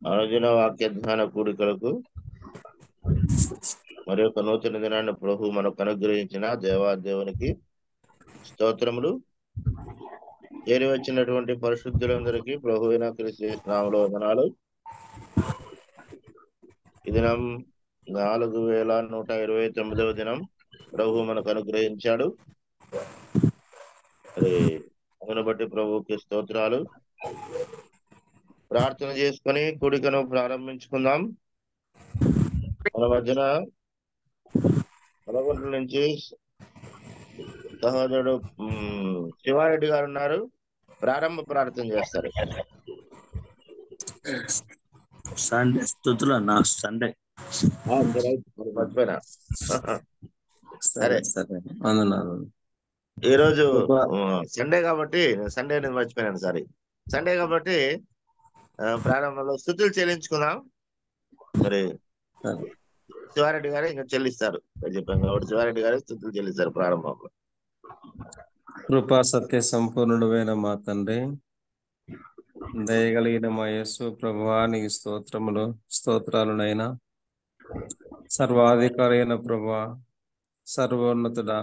అనుదిన వాక్య ధ్యాన కూడికలకు మరి యొక్క నూతన దినాన్ని ప్రభు మనకు అనుగ్రహించిన దేవాదేవునికి స్తోత్రములు. చేరి వచ్చినటువంటి పరిశుద్ధులందరికీ ప్రభు అయిన క్రీస్తు నామములో వందనాలు. ఈ దినం 4129వ దినం ప్రభు మనకు అనుగ్రహించాడు. మరి అందును బట్టి ప్రభుకి స్తోత్రాలు. ప్రార్థన చేసుకొని కూడికను ప్రారంభించుకుందాం. మన మధ్యన నల్గొండ నుంచి సహోదరుడు శివారెడ్డి గారు ఉన్నారు. ప్రారంభ ప్రార్థన చేస్తారు. సండే స్థుతులు అన్న సండే మర్చిపోయినా. సరే సరే వందనాలు. ఈరోజు సండే కాబట్టి సండే అనేది మర్చిపోయినాను. సారీ, సండే కాబట్టి ప్రారంభంలో స్థుతులు చెల్లించుకుందాం. మరి శివారెడ్డి గారు ఇంకా చెల్లిస్తారు చెప్పాం కాబట్టి శివారెడ్డి గారు స్థుతులు చెల్లిస్తారు ప్రారంభంలో. కృపా సత్య సంపూర్ణుడైన మా తండ్రి, దయగలిగిన మా యేసు ప్రభువా, నీకు స్తోత్రాలునైనా. సర్వాధికారి అయిన ప్రభువా, సర్వోన్నతుడా,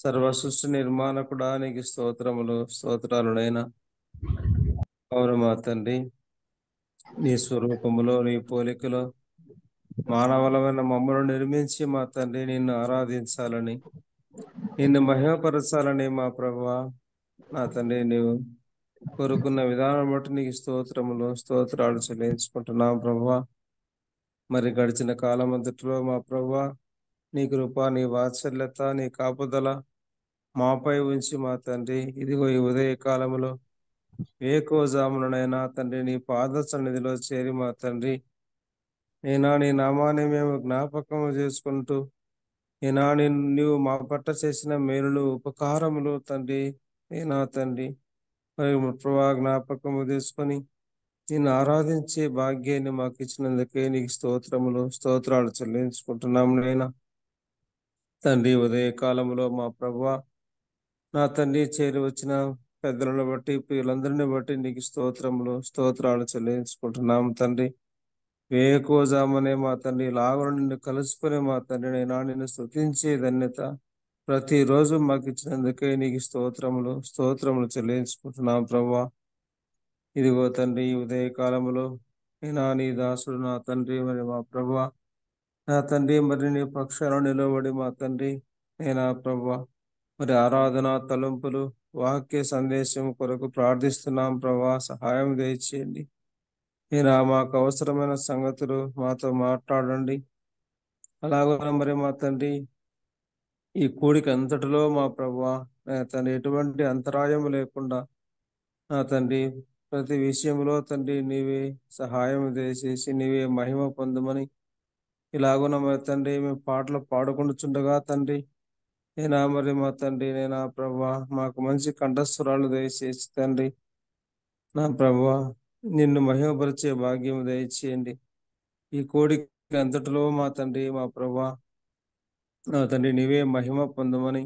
సర్వ సృష్టి నిర్మాణకుడా, నీకు స్తోత్రాలునైనా. అవును మా తండ్రి, నీ స్వరూపములో నీ పోలికలో మానవులమైన మమ్మల్ని నిర్మించి మా తండ్రి నిన్ను ఆరాధించాలని, నిన్ను మహిమపరచాలని మా ప్రభువా నా తండ్రి నీవు కోరుకున్న విధానం బట్టి నీకు స్తోత్రాలు చెల్లించుకుంటున్నాం ప్రభువా. మరి గడిచిన కాలం అంతటిలో మా ప్రభువా నీ కృప, నీ వాత్సల్యత, నీ కాపుదల మాపై ఉంచి మా తండ్రి ఇదిగో ఈ ఉదయ కాలంలో వేకోజామునైనా తండ్రి నీ పాద సన్నిధిలో చేరి మా తండ్రి నేనా నీ నామాన్ని మేము జ్ఞాపకము చేసుకుంటూ నేనా నీవు మా పట్ల చేసిన మేలులు ఉపకారములు తండ్రి నేనా తండ్రి మరి ప్రభా జ్ఞాపకము తీసుకొని నిన్ను ఆరాధించే భాగ్యాన్ని మాకు ఇచ్చినందుకే నీకు స్తోత్రాలు చెల్లించుకుంటున్నాము. నైనా తండ్రి ఉదయ కాలంలో మా ప్రభువా నా తండ్రి చేరి వచ్చిన పెద్దలను బట్టి వీళ్ళందరిని బట్టి నీకు స్తోత్రాలు చెల్లించుకుంటున్నాము తండ్రి. వేకోజామనే మా తండ్రి లాగా నిన్ను కలుసుకునే మా తండ్రి నైనా నిన్ను స్తుతించే ధన్యత ప్రతిరోజు మాకు ఇచ్చినందుకే నీకు స్తోత్రములు చెల్లించుకుంటున్నాం ప్రభువా. ఇదిగో తండ్రి ఈ ఉదయ కాలంలో నేనా నీ దాసుడు నా తండ్రి మరి మా ప్రభువా నా తండ్రి మరి నీ పక్షాన నిలబడి మా తండ్రి నేనా ప్రభువా మరి ఆరాధన తలంపులు వాక్య సందేశం కొరకు ప్రార్థిస్తున్నాం ప్రభా. సహాయం దయచేయండి. నేనా మాకు అవసరమైన సంగతులు మాతో మాట్లాడండి. అలాగే మరి మా తండ్రి ఈ కూడిక అంతటిలో మా ప్రభువా నా తండ్రి ఎటువంటి అంతరాయం లేకుండా నా తండ్రి ప్రతి విషయంలో తండ్రి నీవే సహాయం దయచేసి నీవే మహిమ పొందమని ఇలాగున మరి తండ్రి మేము పాటలు పాడుకుంటుచుండగా తండ్రి నేనా మరి మా తండ్రి నేనా ప్రభువా మాకు మంచి కంఠస్వరాలు దయచేసి తండ్రి నా ప్రభువా నిన్ను మహిమపరిచే భాగ్యం దయచేయండి. ఈ కోడిక అంతటిలో మా తండ్రి మా ప్రభువా నా తండ్రి నీవే మహిమ పొందమని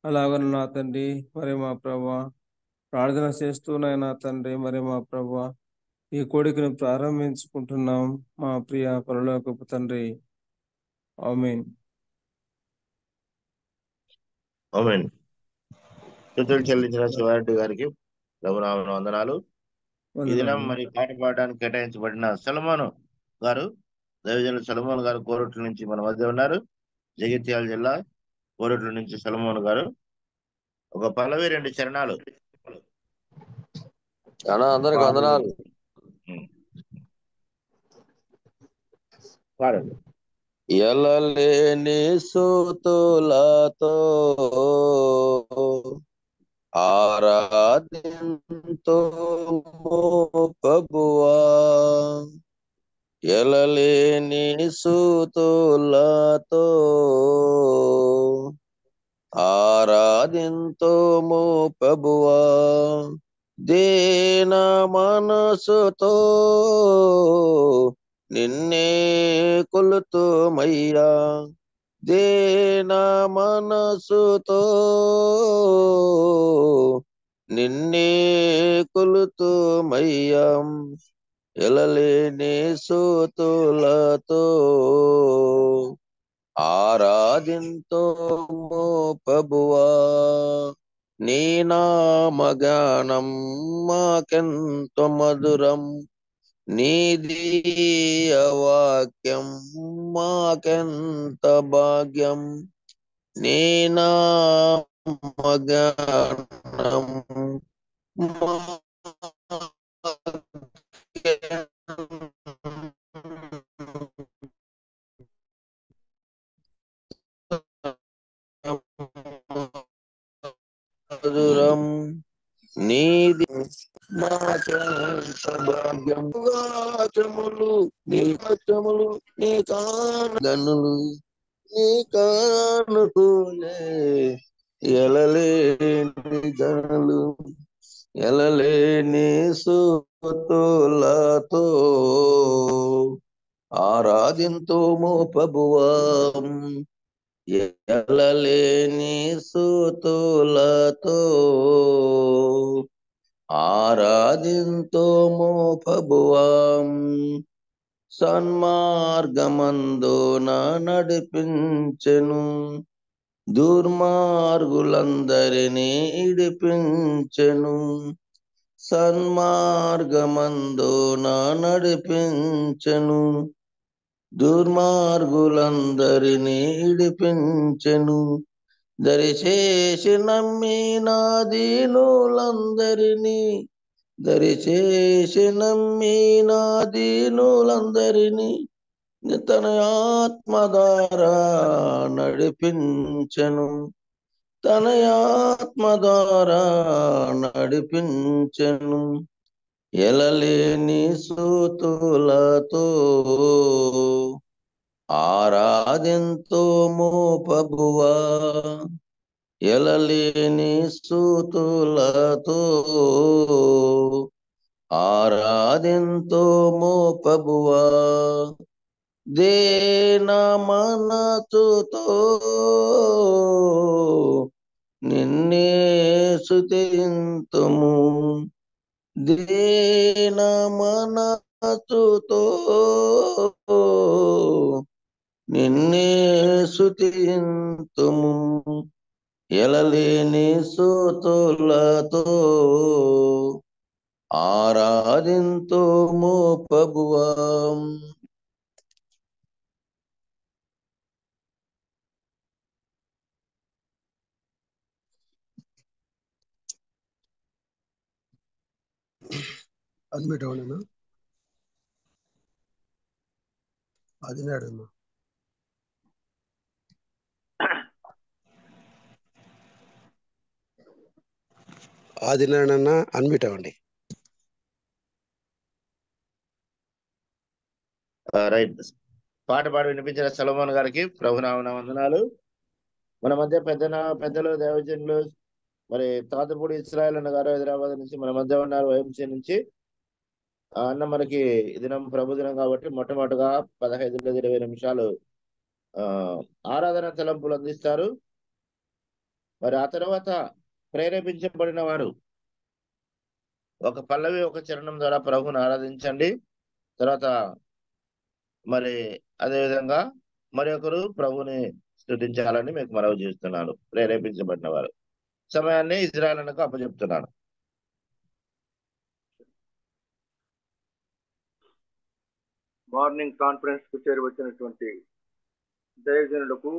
అలాగ నా తండ్రి మరి మా ప్రభువా ప్రార్థన చేస్తూనైనా తండ్రి మరి మా ప్రభువా ఈ కోడికను ప్రారంభించుకుంటున్నాం మా ప్రియ పరలోకపు తండ్రి. ఆమేన్. ఆమేన్. స్తుతులు చెల్లించిన శివారెడ్డి గారికి ప్రభునామమున వందనాలు. ఈ దినం మరి పాట పాడడానికి కేటాయించబడిన సొలొమోను గారు, దైవజనులు సొలొమోను గారు కోరుట్ల నుంచి మన మధ్య ఉన్నారు. జగిత్యాల జిల్లా కోరుట్ల నుంచి సొలొమోను గారు ఒక పల్లవి 2 చరణాలు అందరికి వందనాలు. పాడండి. ఎలలేని సూతులతో ఆరాధింతో ప్రభువా, ఎలలేని సూతులతో ఆరాధింతోము ప్రభువా, దీన మనసుతో నిన్నే కొలుతుమయ్యా, దీన మనసుతో నిన్నే కొలుతుమయ్యా, ఎలలేని స్తుతులతో ఆరాధింతుము ప్రభువా. నీ నామగానం మాకెంతో మధురం, నీ దివ్య వాక్యం మాకెంత భాగ్యం. నీ నామగానం మధురం, నీది మాకెంత భాగ్యం. వాక్యములు నీ వాక్యములు నీ గనులు నీ కానుకునే ఎలలేని గనులు, ఎలలేని స్తుతులతో ఆరాధింతుము ప్రభువా. ఎలలేని స్తుతులతో ఆరాధింతుము ప్రభువా. సన్మార్గమందున నడిపించెను, దుర్మార్గులందరినీ ఇడిపించెను. సన్మార్గమందున నడిపించెను, దుర్మార్గులందరినీ ఇడిపించెను. దరిచేసి నమ్మిన దీనులందరినీ, దరిచేసి నమ్మిన దీనులందరినీ తన ఆత్మ ద్వారా నడిపించెను, తన ఆత్మ ద్వారా నడిపించెను. ఎలలేని స్తుతులతో ఆరాధింతుము ప్రభువా. ఎలలేని స్తుతులతో ఆరాధింతుము ప్రభువా. దేన మనసుతో నిన్నే స్తుతింతుము, దేన మనసుతో నిన్నే స్తుతింతుము. ఎలలేని స్తుతులతో ఆరాధింతుము ప్రభువా. అడ్మిట్ అవునా అదినాడమ్మా. ఆదినాడన్నా అన్మిట్ అవ్వండి. రైట్. పాట పాడి వినిపించిన సొలొమోన్ గారికి ప్రభునామన వందనాలు. మన మధ్య పెద్దలు దేవజనులు మరి తాతపూడి ఇస్రాయల్ అన్న గారు హైదరాబాద్ నుంచి మన మధ్య ఉన్నారు, వైఎంసీ నుంచి. అన్న మనకి దినం ప్రభు దినం కాబట్టి మొట్టమొదటిగా 15-20 నిమిషాలు ఆరాధన తలంపులు అందిస్తారు. మరి ఆ తర్వాత ప్రేరేపించబడిన వారు ఒక పల్లవి ఒక చరణం ద్వారా ప్రభుని ఆరాధించండి. తర్వాత మరి అదేవిధంగా మరి ఒకరు ప్రభుని స్తుతించాలని మీకు మనవి చేస్తున్నాను. ప్రేరేపించబడిన వారు సమయాన్ని ఇజ్రాయెల్ అన్నకు అప్పచెప్తున్నాను. మార్నింగ్ కాన్ఫరెన్స్ కు చేరి వచ్చినటువంటి దైవజనులకు,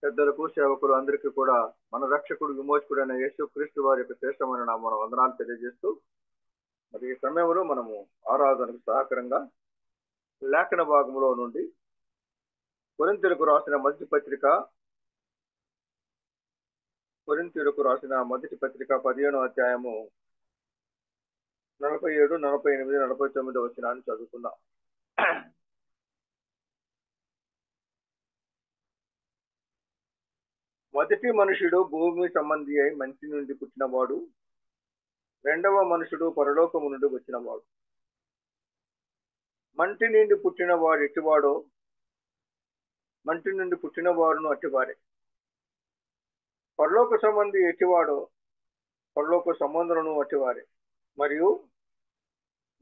పెద్దలకు, సేవకులు అందరికీ కూడా మన రక్షకుడు విమోచకుడు అయిన యేసు క్రీస్తు వారి యొక్క శ్రేష్టమైన నామమున వందనాలు తెలియజేస్తూ, మరి ఈ సమయంలో మనము ఆరాధనకు సహకారంగా లేఖన భాగంలో నుండి కొరింథీయులకు రాసిన మొదటి పత్రిక 15వ అధ్యాయము 47, 48, 49 వచనాన్ని చదువుకుందాం. మొదటి మనుషుడు భూమి సంబంధి అయి మంచి నుండి పుట్టినవాడు, రెండవ మనుషుడు పరలోకము నుండి వచ్చినవాడు. మంటి నుండి పుట్టినవాడు ఎట్టివాడో మంటి నుండి పుట్టిన వాడును అట్టివారే. పరలోక సంబంధి ఎట్టివాడో పరలోక సంబంధులను అట్టివారే. మరియు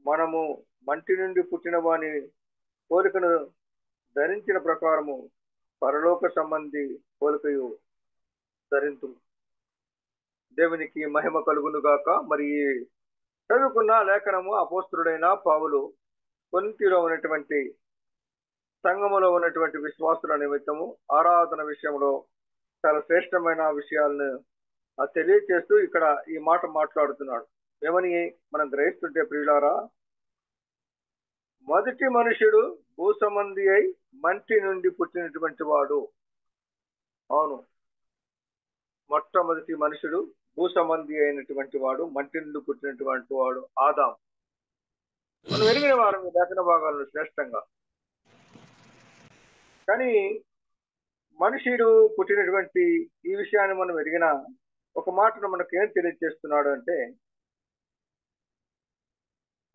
మనము మంటి నుండి పుట్టిన వాని పోలికను ధరించిన ప్రకారము పరలోక సంబంధి పోలికయు ధరించు. దేవునికి మహిమ కలుగును గాక. మరి చదువుకున్న లేఖనము అపోస్తుడైన పౌలు కొరింథీలో ఉన్నటువంటి సంఘములో ఉన్నటువంటి విశ్వాసుల నిమిత్తము ఆరాధన విషయంలో చాలా శ్రేష్టమైన విషయాలను తెలియచేస్తూ ఇక్కడ ఈ మాట మాట్లాడుతున్నాడు. ఏమని మనం గ్రహిస్తుంటే ప్రియులారా, మొదటి మనుషుడు భూసంబంధి అయి మంటి నుండి పుట్టినటువంటి వాడు. అవును, మొట్టమొదటి మనుషుడు భూసంబంధి అయినటువంటి వాడు, మంటి నుండి పుట్టినటువంటి వాడు ఆదాం. మనం ఎరిగిన వారు లేఖన భాగాలను శ్రేష్టంగా. కానీ మనుషుడు పుట్టినటువంటి ఈ విషయాన్ని మనం ఎరిగిన ఒక మాటను మనకు ఏం తెలియజేస్తున్నాడు అంటే,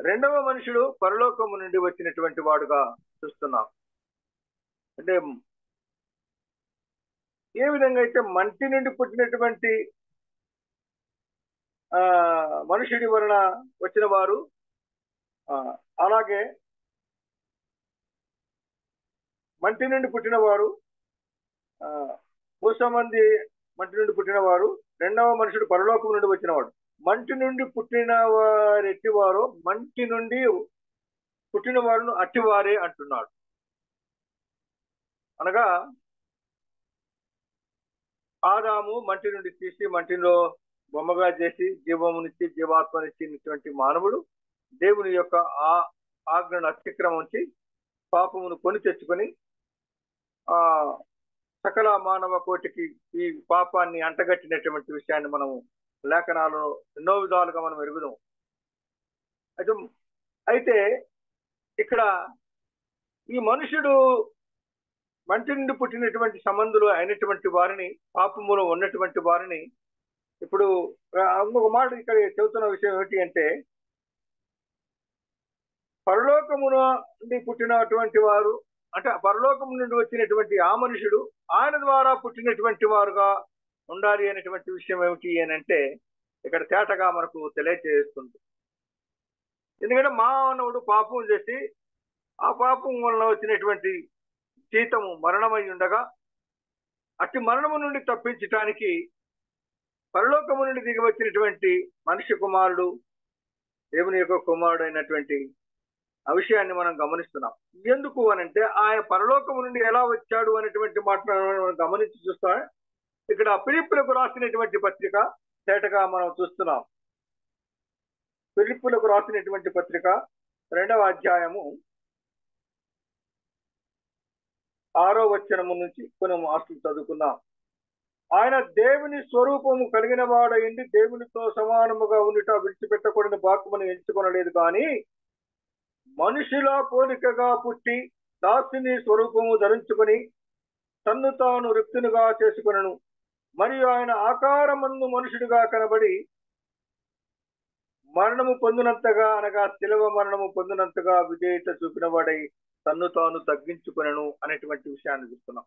రెండవ మనుషుడు పరలోకము నుండి వచ్చినటువంటి వాడుగా చూస్తున్నాం. అంటే ఏ విధంగా అయితే మంటి నుండి పుట్టినటువంటి మనుషుడి వలన వచ్చిన వారు, అలాగే మంటి నుండి పుట్టిన వారు, భూసంబంధి మంటి నుండి పుట్టిన వారు, రెండవ మనుషుడు పరలోకం నుండి వచ్చినవాడు. మంటి నుండి పుట్టిన వారు ఎట్టివారో మంటి నుండి పుట్టిన వారును అట్టివారే అంటున్నాడు. అనగా ఆదాము మంటి నుండి తీసి మంటిలో బొమ్మగా చేసి జీవమునిచ్చి జీవాత్మనిచ్చినటువంటి మానవుడు దేవుని యొక్క ఆజ్ఞను అతిక్రమించి పాపమును కొని తెచ్చుకొని సకల మానవ కోటికి ఈ పాపాన్ని అంటగట్టినటువంటి విషయాన్ని మనము లేఖనాలలో ఎన్నో విధాలుగా మనం ఎరుగుదాం. అయితే ఇక్కడ ఈ మనుషుడు మంటి నుండి పుట్టినటువంటి సంబంధులు అయినటువంటి వారిని, పాపములో ఉన్నటువంటి వారిని, ఇప్పుడు ఇంకొక మాట ఇక్కడ చెబుతున్న విషయం ఏమిటి అంటే, పరలోకము నుండి పుట్టినటువంటి వారు అంటే పరలోకము నుండి వచ్చినటువంటి ఆ మనుషుడు ఆయన ద్వారా పుట్టినటువంటి వారుగా ఉండాలి అనేటువంటి విషయం ఏమిటి అని అంటే ఇక్కడ తేటగా మనకు తెలియజేస్తుంది. ఎందుకంటే మానవుడు పాపం చేసి ఆ పాపం వలన వచ్చినటువంటి జీతము మరణమై ఉండగా అట్టి మరణము నుండి తప్పించటానికి పరలోకము నుండి దిగి వచ్చినటువంటి మనిషి కుమారుడు, దేవుని యొక్క కుమారుడు అయినటువంటి ఆ విషయాన్ని మనం గమనిస్తున్నాం. ఎందుకు అనంటే ఆయన పరలోకము నుండి ఎలా వచ్చాడు అనేటువంటి మాటను మనం గమనించి చూస్తాం. ఇక్కడ ఫిలిప్పులకు రాసినటువంటి పత్రిక తేటగా మనం చూస్తున్నాం. ఫిలిప్పులకు రాసినటువంటి పత్రిక 2వ అధ్యాయము 6వ వచనము నుంచి కొన్ని మాటలు చదువుకున్నాం. ఆయన దేవుని స్వరూపము కలిగిన వాడైంది దేవునితో సమానముగా ఉండుట విడిచిపెట్టకూడని భాగ్యమును ఎంచుకొనలేదు, కానీ మనుషుల పోలికగా పుట్టి దాసుని స్వరూపము ధరించుకొని తన్ను తాను రిక్తునిగా చేసుకొనెను. మరియు ఆయన ఆకారమందు మనుషుడిగా కనబడి మరణము పొందినంతగా, అనగా శిలువ మరణము పొందినంతగా విధేయత చూపిన వాడై తన్ను తాను తగ్గించుకొనెను అనేటువంటి విషయాన్ని చూస్తున్నాం.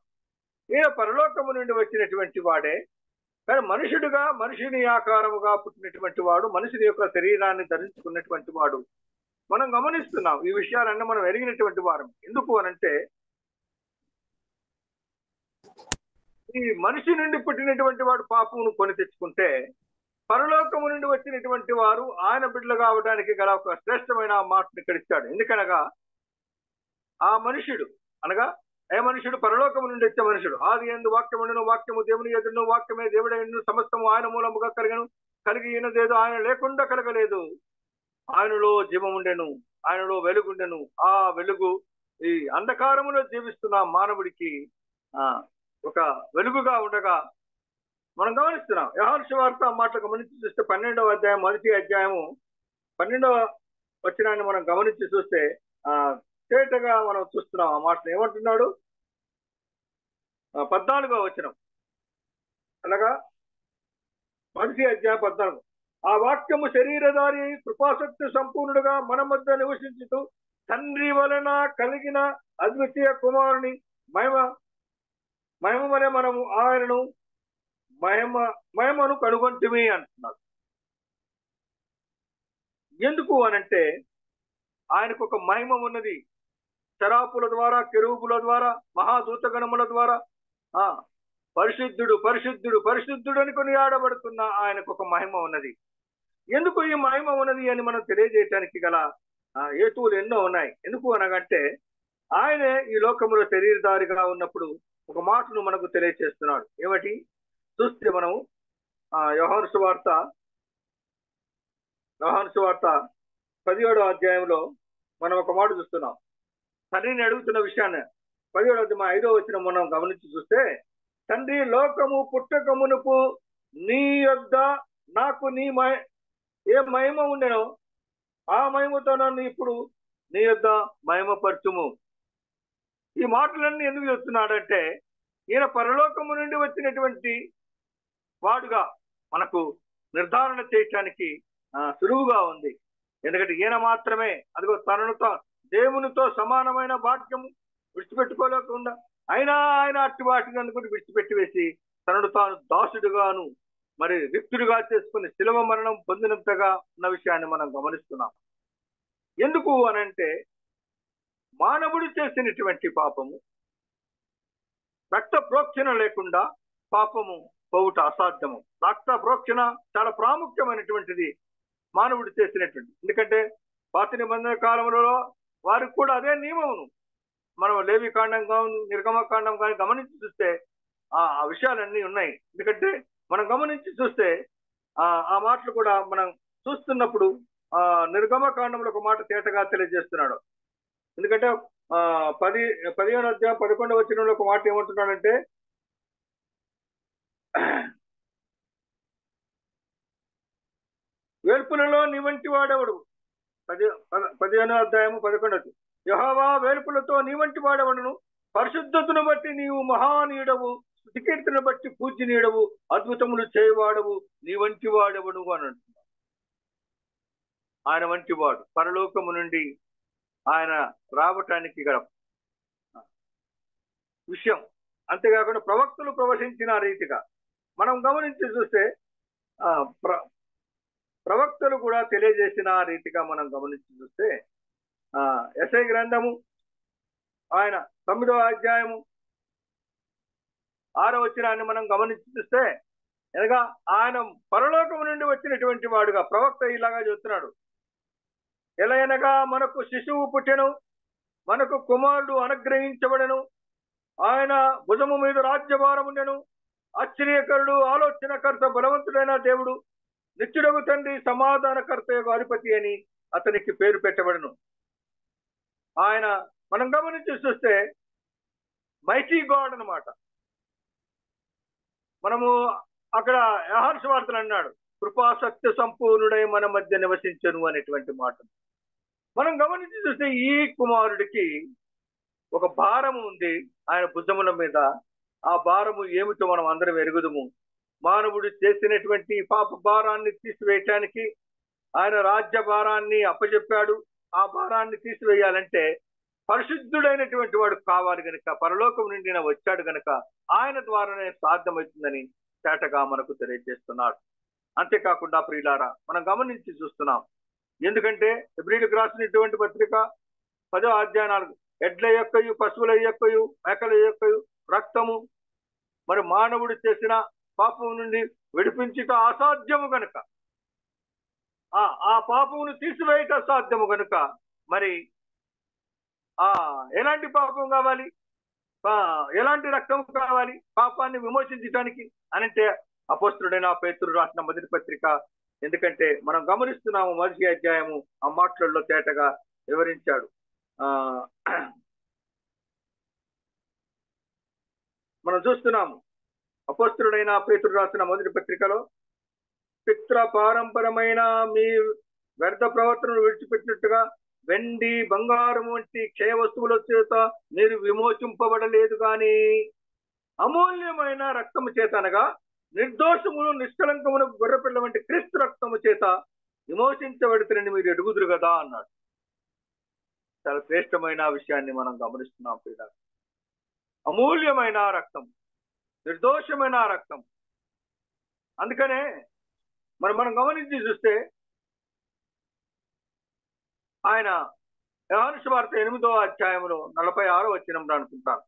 ఈయన పరలోకము నుండి వచ్చినటువంటి వాడే, కానీ మనుషుడిగా మనుషుని ఆకారముగా పుట్టినటువంటి వాడు, మనుషుని యొక్క శరీరాన్ని ధరించుకున్నటువంటి వాడు. మనం గమనిస్తున్నాం ఈ విషయాలన్నీ మనం ఎరిగినటువంటి వారం. ఎందుకు అనంటే ఈ మనిషి నుండి పుట్టినటువంటి వాడు పాపమును కొని తెచ్చుకుంటే పరలోకము నుండి వచ్చినటువంటి వారు ఆయన బిడ్డలు కావడానికి గల ఒక శ్రేష్టమైన మాటను ఇక్కడ ఇచ్చాడు. ఎందుకనగా ఆ మనుషుడు అనగా ఏ మనుషుడు పరలోకము నుండి వచ్చే మనుషుడు. ఆది యందు వాక్యముండును, వాక్యము దేవుని ఎదురును, వాక్యమే దేవుడైనను, సమస్తము ఆయన మూలముగా కలిగను, కలిగి ఈయనదేదో ఆయన లేకుండా కలగలేదు. ఆయనలో జీవముండెను, ఆయనలో వెలుగుండెను. ఆ వెలుగు ఈ అంధకారములో జీవిస్తున్న మానవుడికి ఒక వెలుగుగా ఉండగా మనం గమనిస్తున్నాం. యోహాను సువార్త మాటలు గమనించి చూస్తే 12వ అధ్యాయం 1వ అధ్యాయము 12వ వచనాన్ని మనం గమనించి చూస్తే తేటగా మనం చూస్తున్నాం. ఆ మాటలు ఏమంటున్నాడు? 14వ వచనం, అనగా 1వ అధ్యాయం 14. ఆ వాక్యము శరీరధారి కృపాశక్తి సంపూర్ణుడుగా మన మధ్య నివసించుతూ తండ్రి వలన కలిగిన అద్వితీయ కుమారుని మహిమ వలె మనము ఆయనను మహిమను కనుగొంటిమి అంటున్నాడు. ఎందుకు అనంటే ఆయనకు ఒక మహిమ ఉన్నది. శరాపుల ద్వారా, కెరూబుల ద్వారా, మహాదూతగణముల ద్వారా పరిశుద్ధుడు పరిశుద్ధుడు పరిశుద్ధుడు అని కొనియాడబడుతున్న ఆయనకు ఒక మహిమ ఉన్నది. ఎందుకు ఈ మహిమ ఉన్నది అని మనం తెలియజేయటానికి గల హేతువులు ఎన్నో ఉన్నాయి. ఎందుకు అనగంటే ఆయనే ఈ లోకంలో శరీరధారిగా ఉన్నప్పుడు ఒక మాటను మనకు తెలియజేస్తున్నాడు. ఏమిటి చూస్తే మనం యోహాను సువార్త 17వ అధ్యాయంలో మనం ఒక మాట చూస్తున్నాం. తండ్రిని అడుగుతున్న విషయాన్ని 17వ అధ్యాయం 5వ వచనం మనం గమనించి చూస్తే, తండ్రి లోకము పుట్టక మునుపు నీ యొద్ద నాకు ఏ మహిమ ఉండెనో ఆ మహిమతో నన్ను ఇప్పుడు నీ యొద్ద మహిమపరచుము. ఈ మాటలన్నీ ఎందుకు చెప్తున్నాడంటే ఈయన పరలోకము నుండి వచ్చినటువంటి వాడుగా మనకు నిర్ధారణ చేయటానికి సులువుగా ఉంది. ఎందుకంటే ఈయన మాత్రమే అదిగో తనను దేవునితో సమానమైన భాగ్యము విడిచిపెట్టుకోలేకుండా ఆయన అట్టి వాటిని అనుకుని విడిచిపెట్టి వేసి తనను తాను దాసుడుగాను మరి రిక్తుడిగా చేసుకుని శిలువ మరణం పొందినంతగా ఉన్న విషయాన్ని మనం గమనిస్తున్నాం. ఎందుకు అనంటే మానవుడు చేసినటువంటి పాపము రక్త ప్రోక్షణ లేకుండా పాపము పోవుట అసాధ్యము. రక్త ప్రోక్షణ చాలా ప్రాముఖ్యమైనటువంటిది మానవుడు చేసినటువంటి. ఎందుకంటే పాత నిబంధన కాలంలో వారికి కూడా అదే నియమమును మనం లేవి కాండం కానీ నిర్గమకాండం కానీ గమనించి చూస్తే ఆ విషయాలన్నీ ఉన్నాయి. ఎందుకంటే మనం గమనించి చూస్తే ఆ మాటలు కూడా మనం చూస్తున్నప్పుడు నిర్గమకాండంలో ఒక మాట తేటగా తెలియజేస్తున్నాడు. ఎందుకంటే 15వ అధ్యాయం 11వ వచనంలో ఒక మాట ఏమంటున్నాడంటే, వేల్పులలో నీ వంటి వాడెవడు. 15వ అధ్యాయము 11వ యెహోవా వేల్పులతో నీ వంటి వాడెవడును, పరిశుద్ధతను బట్టి నీవు మహానీయుడవు, స్తుతికీర్తను బట్టి పూజ్యనీయుడవు, అద్భుతములు చేయవాడవు, నీ వంటి వాడెవడు అని అంటున్నాడు. ఆయన వంటి వాడు పరలోకము నుండి ఆయన రావటానికి గల విషయం. అంతేకాకుండా ప్రవక్తలు ప్రవచించిన రీతిగా మనం గమనించి చూస్తే ప్రవక్తలు కూడా తెలియజేసిన రీతిగా మనం గమనించి చూస్తే యెషయా గ్రంథము ఆయన 9వ అధ్యాయము 6వ వచనాన్ని మనం గమనించి చూస్తే, అనగా ఆయన పరలోకము నుండి వచ్చినటువంటి వాడుగా ప్రవక్త ఇలాగా చెప్తున్నాడు. ఎలా అనగా మనకు శిశువు పుట్టెను, మనకు కుమారుడు అనుగ్రహించబడెను, ఆయన భుజము మీద రాజ్యభారం ఉండెను, ఆశ్చర్యకరుడు, ఆలోచనకర్త, బలవంతుడైన దేవుడు, నిత్యుడగు తండ్రి, సమాధానకర్త యొక్క అధిపతి అని అతనికి పేరు పెట్టబడను. ఆయన మనం గమనించి చూస్తే మైటీ గాడ్ అన్నమాట. మనము అక్కడ యోహాను సువార్తలు అన్నాడు, కృపాసత్య సంపూర్ణుడై మన మధ్య నివసించను అనేటువంటి మాట. మనం గమనించి చూస్తే ఈ కుమారుడికి ఒక భారము ఉంది ఆయన భుజముల మీద. ఆ భారము ఏమిటో మనం అందరం ఎరుగుదుము. మానవుడు చేసినటువంటి పాప భారాన్ని తీసివేయటానికి ఆయన రాజ్య భారాన్ని అప్పచెప్పాడు. ఆ భారాన్ని తీసివేయాలంటే పరిశుద్ధుడైనటువంటి వాడు కావాలి గనుక, పరలోకం నుండి వచ్చాడు గనుక ఆయన ద్వారానే సాధ్యమవుతుందని తేటగా మనకు తెలియజేస్తున్నాడు. అంతేకాకుండా ప్రియులారా మనం గమనించి చూస్తున్నాం. ఎందుకంటే హెబ్రీయులకు రాసినటువంటి పత్రిక 10వ అధ్యాయం 4, ఎడ్ల యొక్కయు పశువుల యొక్కయు మేకల యొక్కయు రక్తము మరి మానవుడు చేసిన పాపం నుండి విడిపించుట అసాధ్యము గనుక, ఆ పాపమును తీసివేయట అసాధ్యము గనుక మరి ఎలాంటి పాపం కావాలి, ఎలాంటి రక్తం కావాలి పాపాన్ని విమోచించడానికి అనంటే అపోస్తలుడైన పేతురు రాసిన మొదటి పత్రిక. ఎందుకంటే మనం గమనిస్తున్నాము 1వ అధ్యాయము ఆ మాటలలో తేటగా వివరించాడు. మనం చూస్తున్నాము అపోస్తలుడైన పేతురు రాసిన మొదటి పత్రికలో, పిత్ర పారంపరమైన మీ వ్యర్థ ప్రవర్తనను విడిచిపెట్టినట్టుగా వెండి బంగారం వంటి క్షయ వస్తువుల చేత మీరు విమోచింపబడలేదు కానీ అమూల్యమైన రక్తము చేత, అనగా నిర్దోషములు నిష్కలంకమును గొర్రెపిల్ల వంటి క్రీస్తు రక్తము చేత విమోచించబడుతున్నని మీరు ఎడుగుదురు కదా అన్నాడు. చాలా శ్రేష్టమైన విషయాన్ని మనం గమనిస్తున్నాం. అమూల్యమైన రక్తం, నిర్దోషమైన రక్తం. అందుకనే మనం గమనించి చూస్తే ఆయన యోహాను సువార్త 8వ అధ్యాయంలో 46వ వచనం అనుకుంటాను.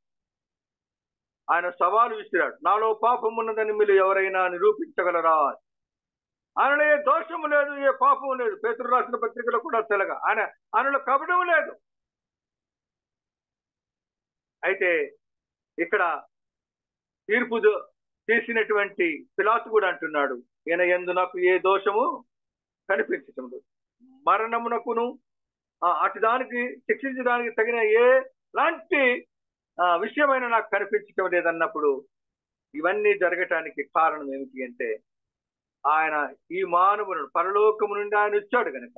ఆయన సవాలు విసిరాడు, నాలో పాపం ఉన్నదని మీరు ఎవరైనా నిరూపించగలరా? ఆయనలో ఏ దోషము లేదు, ఏ పాపము లేదు. పేతురు రాసిన పత్రికలో కూడా తెలగా ఆయనలో కపటం లేదు. అయితే ఇక్కడ తీర్పు తీసినటువంటి పిలాతు కూడా అంటున్నాడు, ఈయన యందు నాకు ఏ దోషము కనిపించటం లేదు, మరణమునకును అటు దానికి శిక్షించడానికి తగిన లాంటి విషయమైన నాకు కనిపించటం లేదన్నప్పుడు ఇవన్నీ జరగటానికి కారణం ఏమిటి అంటే, ఆయన ఈ మానవుడు పరలోకము నుండి ఆయన వచ్చాడు కనుక,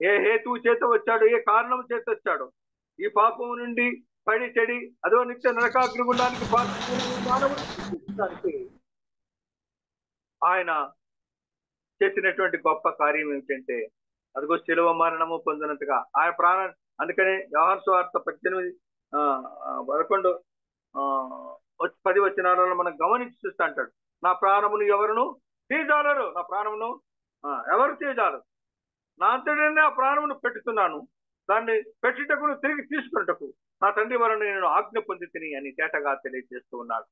ఏ హేతువు చేత వచ్చాడు, ఏ కారణం చేత వచ్చాడు, ఈ పాపము నుండి పడి చెడి అదో నిత్య నరకాగ్నిగుండానికి మానవుడు ఆయన చేసినటువంటి గొప్ప కార్యం ఏమిటంటే, అదిగో శిలువ మరణము పొందినట్టుగా ఆయన ప్రాణం. అందుకనే యోహాను సువార్త 11 10 వచనాలలో మనం గమనించి చూస్తూ అంటాడు, నా ప్రాణమును ఎవరును తీయజాలరు, నా ప్రాణమును ఎవరు తీయజాలరు, నా అంతటినే ఆ ప్రాణమును పెట్టుతున్నాను, దాన్ని పెట్టుటకు తిరిగి తీసుకున్నటకు నా తండ్రి వలన నేను ఆజ్ఞ పొంది తిని అని తేటగా తెలియజేస్తూ ఉన్నాడు.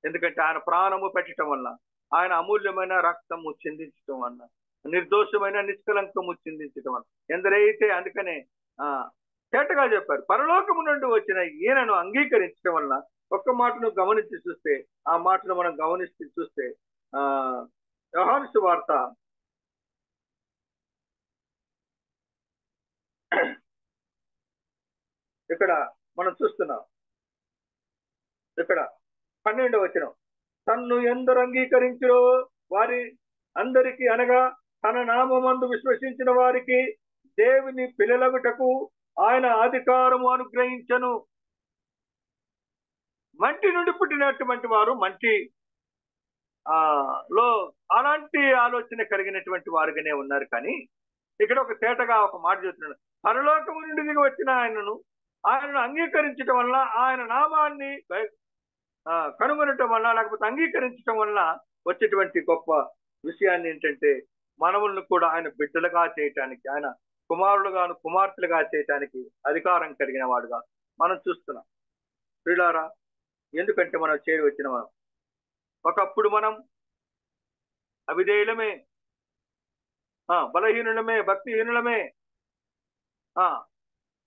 ఎందుకంటే ఆయన ప్రాణము పెట్టడం వల్ల, ఆయన అమూల్యమైన రక్తము చిందించడం వల్ల, నిర్దోషమైన నిష్కలంకము చిందించడం వల్ల ఎందరైతే, అందుకనే తేటగా చెప్పారు, పరలోకము నుండి వచ్చిన ఈయనను అంగీకరించడం వల్ల. ఒక్క మాటను గమనించి చూస్తే, ఆ మాటను మనం గమనించి చూస్తే యోహాను సువార్త ఇక్కడ మనం చూస్తున్నాం, ఇక్కడ 12వ వచనం, తన్ను ఎందరు అంగీకరించిరో వారి అందరికీ, అనగా తన నామమందు విశ్వసించిన వారికి దేవుని పిల్లలగుటకు ఆయన అధికారము అనుగ్రహించను. మంటి నుండి పుట్టినటువంటి వారు మంటి లో అలాంటి ఆలోచన కలిగినటువంటి వారుగానే ఉన్నారు. కానీ ఇక్కడ ఒక తేటగా ఒక మాట చెప్తున్నాడు, పరలోకము నుండి దిగి వచ్చిన ఆయనను అంగీకరించడం వల్ల, ఆయన నామాన్ని కనుగొనటం వల్ల, లేకపోతే అంగీకరించడం వల్ల వచ్చేటువంటి గొప్ప విషయాన్ని ఏంటంటే, మనవులను కూడా ఆయన బిడ్డలుగా చేయటానికి, ఆయన కుమారులుగాను కుమార్తెలుగా చేయటానికి అధికారం కలిగిన వాడుగా మనం చూస్తున్నాం. ప్రియులారా, ఎందుకంటే మనం చేరి వచ్చిన మనం ఒకప్పుడు మనం అవిధేయులమే, బలహీనులమే, భక్తిహీనులమే.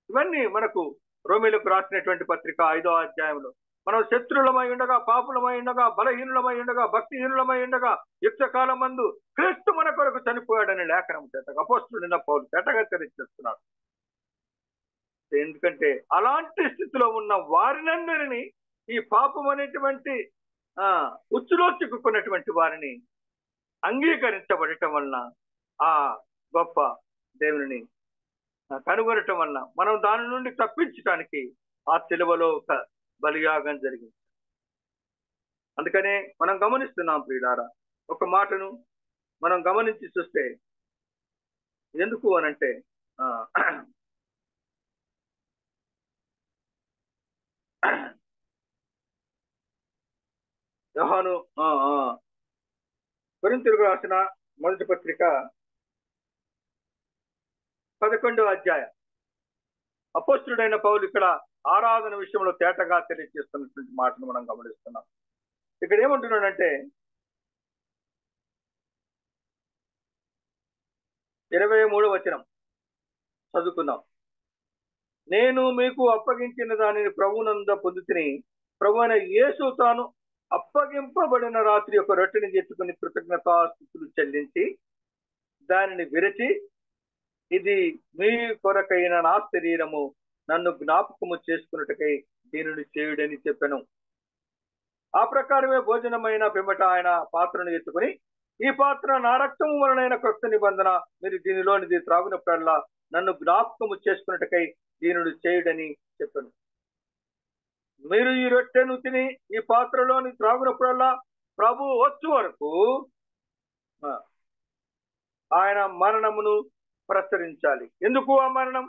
ఇవన్నీ మనకు రోమీలకు రాసినటువంటి పత్రిక 5వ అధ్యాయంలో, మనం శత్రులమై ఉండగా, పాపులమై ఉండగా, బలహీనులమై ఉండగా, భక్తిహీనులమై ఉండగా యుక్త కాలం మందు క్రీస్తు మన కొరకు చనిపోయాడని లేఖనం చేత అపోస్తలుడైన పౌలు తేటగా తెలియజేస్తున్నాడు. ఎందుకంటే అలాంటి స్థితిలో ఉన్న వారినందరినీ, ఈ పాపం అనేటువంటి ఉచ్చులో చిక్కుకున్నటువంటి వారిని అంగీకరించబడటం వలన, ఆ గొప్ప దేవుని కనుగొనటం వలన మనం దాని నుండి తప్పించడానికి ఆ సిలువలో ఒక బలియాగం జరిగింది. అందుకనే మనం గమనిస్తున్నాం ప్రియులారా, ఒక మాటను మనం గమనించి చూస్తే, ఎందుకు అనంటే యోహాను కొరింథీయులకు రాసిన మొదటి పత్రిక 11వ అధ్యాయం, అపోస్తలుడైన పౌలు ఇక్కడ ఆరాధన విషయంలో తేటగా తెలియజేస్తున్నటువంటి మాటను మనం గమనిస్తున్నాం. ఇక్కడ ఏమంటున్నాడంటే, 23వ వచనం చదువుకుందాం. నేను మీకు అప్పగించిన దానిని ప్రభువునందు పొందుతిని, ప్రభు అయిన యేసు తాను అప్పగింపబడిన రాత్రి ఒక రొట్టెని ఎత్తుకుని కృతజ్ఞతాస్తుతులు చెల్లించి దానిని విరచి, ఇది మీ కొరకైన నా శరీరము, నన్ను జ్ఞాపకము చేసుకున్నట్టుకై దీనిని చేయుడని చెప్పాను. ఆ ప్రకారమే భోజనమైన పిమ్మట ఆయన పాత్రను ఎత్తుకుని, ఈ పాత్ర నా రక్తము వలనైన కొత్త నిబంధన, మీరు దీనిలోనిది త్రాగునప్పుడల్లా నన్ను జ్ఞాపకము చేసుకున్నట్టుకై దీనిని చేయుడని చెప్పాను. మీరు ఈ రొట్టెను తిని ఈ పాత్రలోని త్రాగునప్పుడల్లా ప్రభు వచ్చు వరకు ఆయన మరణమును ప్రసరించాలి. ఎందుకు ఆ మరణం?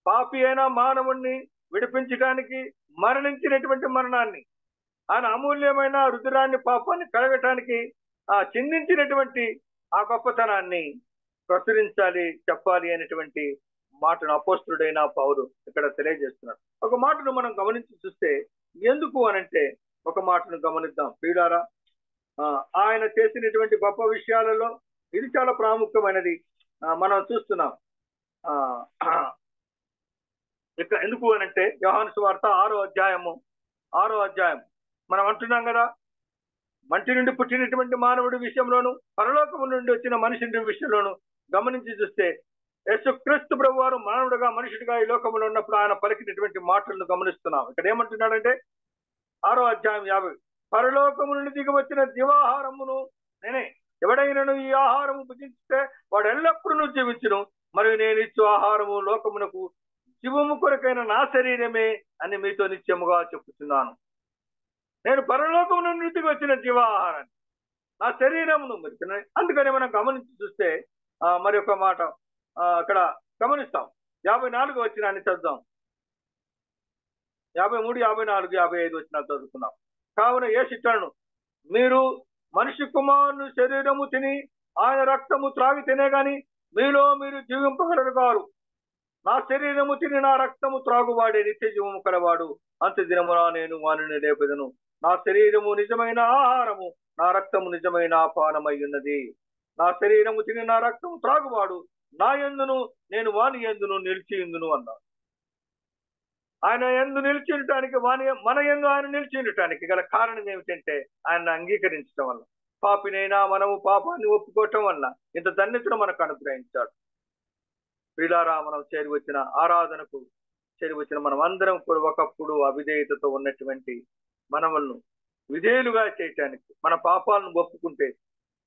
పాపి అయిన మానవుణ్ణి విడిపించడానికి మరణించినటువంటి మరణాన్ని, ఆయన అమూల్యమైన రుధిరాన్ని, పాపాన్ని కడగటానికి చిందించినటువంటి ఆ గొప్పతనాన్ని ప్రచురించాలి, చెప్పాలి అనేటువంటి మాటను అపోస్తుడైన పౌలు ఇక్కడ తెలియజేస్తున్నాడు. ఒక మాటను మనం గమనించి చూస్తే ఎందుకు అనంటే ఒక మాటను గమనిద్దాం ప్రియులారా. ఆయన చేసినటువంటి గొప్ప విషయాలలో ఇది చాలా ప్రాముఖ్యమైనది మనం చూస్తున్నాం. ఇక ఎందుకు అనంటే యోహాను సువార్త 6వ అధ్యాయం మనం అంటున్నాం కదా, మంటి నుండి పుట్టినటువంటి మానవుడి విషయంలోను పరలోకము నుండి వచ్చిన మనిషి విషయంలోను గమనించి చూస్తే యేసుక్రీస్తు ప్రభువారు మానవుడిగా మనుషుడిగా ఈ లోకంలో ఉన్నప్పుడు ఆయన పలికినటువంటి మాటలను గమనిస్తున్నాం. ఇక్కడ ఏమంటున్నాడంటే 6వ అధ్యాయం 50, పరలోకము నుండి దిగి వచ్చిన జీవాహారమును నేనే, ఎవడైనను ఈ ఆహారము భుజించితే వాడు ఎల్లప్పుడూ జీవించును, మరియు నేను ఇచ్చు ఆహారము లోకమునకు జీవము కొరకైన నా శరీరమే అని మీతో నిత్యముగా చెప్పుతున్నాను. నేను పరలోకము నుండి దిగి వచ్చిన జీవాహారాన్ని, నా శరీరమును. అందుకని మనం గమనించి చూస్తే మరి ఒక మాట అక్కడ గమనిస్తాం. 54 వచనాన్ని చదువుదాం. 53, 54, 55 వచనాలు చదువుకున్నాం. కావున యేసు, మీరు మనిషి కుమారుని శరీరము తిని ఆయన రక్తము త్రాగి తినే గాని మీలో మీరు జీవింపగలరు కారు. నా శరీరము తిని నా రక్తము త్రాగువాడే నిత్య జీవము కలవాడు, అంత్య దినమున నేను వానిని లేపెదను. నా శరీరము నిజమైన ఆహారము, నా రక్తము నిజమైన పానమై ఉన్నది. నా శరీరము తిని నా రక్తము త్రాగువాడు నా యందును నేను వాని యందును నిలిచియుందును అన్నాడు. ఆయన యందు నిలిచి ఉండటానికి మన యందు ఆయన నిలిచి ఉండటానికి గల కారణం ఏమిటంటే ఆయన అంగీకరించడం వల్ల, పాపినైనా మనము పాపాన్ని ఒప్పుకోవటం వల్ల ఇంత ధన్యతను మనకు అనుగ్రహించాడు. ప్రియులారా, మనం ఆరాధనకు చేరి వచ్చిన మనం అందరం కూడా ఒకప్పుడు అవిధేయతతో ఉన్నటువంటి మనలను విధేయులుగా చేయటానికి, మన పాపాలను ఒప్పుకుంటే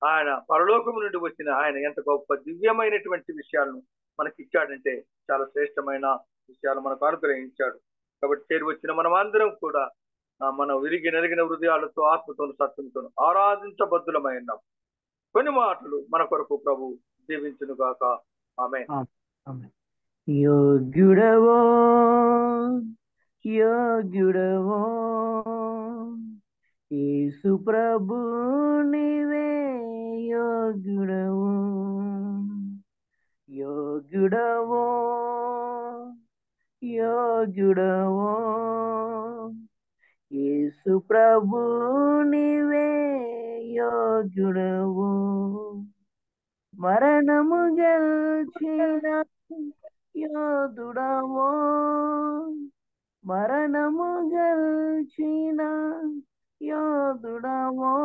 ఆయన పరలోకము నుండి వచ్చిన ఆయన ఎంత గొప్ప దివ్యమైనటువంటి విషయాలను మనకి ఇచ్చాడంటే చాలా శ్రేష్టమైన విషయాలు మనకు అనుగ్రహించాడు. కాబట్టి చేరి వచ్చిన మనం అందరం కూడా మనం విరిగి నలిగిన హృదయాలతో ఆత్మతోను సత్యంతోను ఆరాధించబద్దులమై ఉన్నాం. కొన్ని మాటలు మన కొరకు ప్రభు దీవించును గాక. ఆమేన్. యోగ్యుడవో యోగ్యుడవో యేసు ప్రభు నీవే యోగ్యుడవో, యోగ్యుడవో యోగ్యుడవో యేసు ప్రభు నీవే యోగ్యుడవో, మరణము గెలిచిన యోధుడవో, మరణము గెలిచిన యోధుడవో,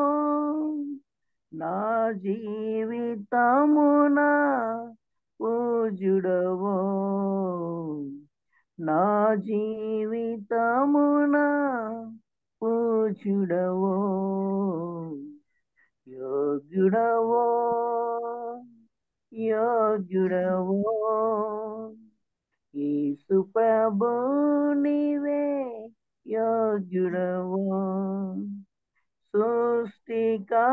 నా జీవితమున పూజ్యుడవో, నా జీవితమున పూజ్యుడవో, యోగ్యుడవో యోగ్యుడవో యేసు ప్రభు నీవే యోగ్యుడవో, సృష్టికర్తవు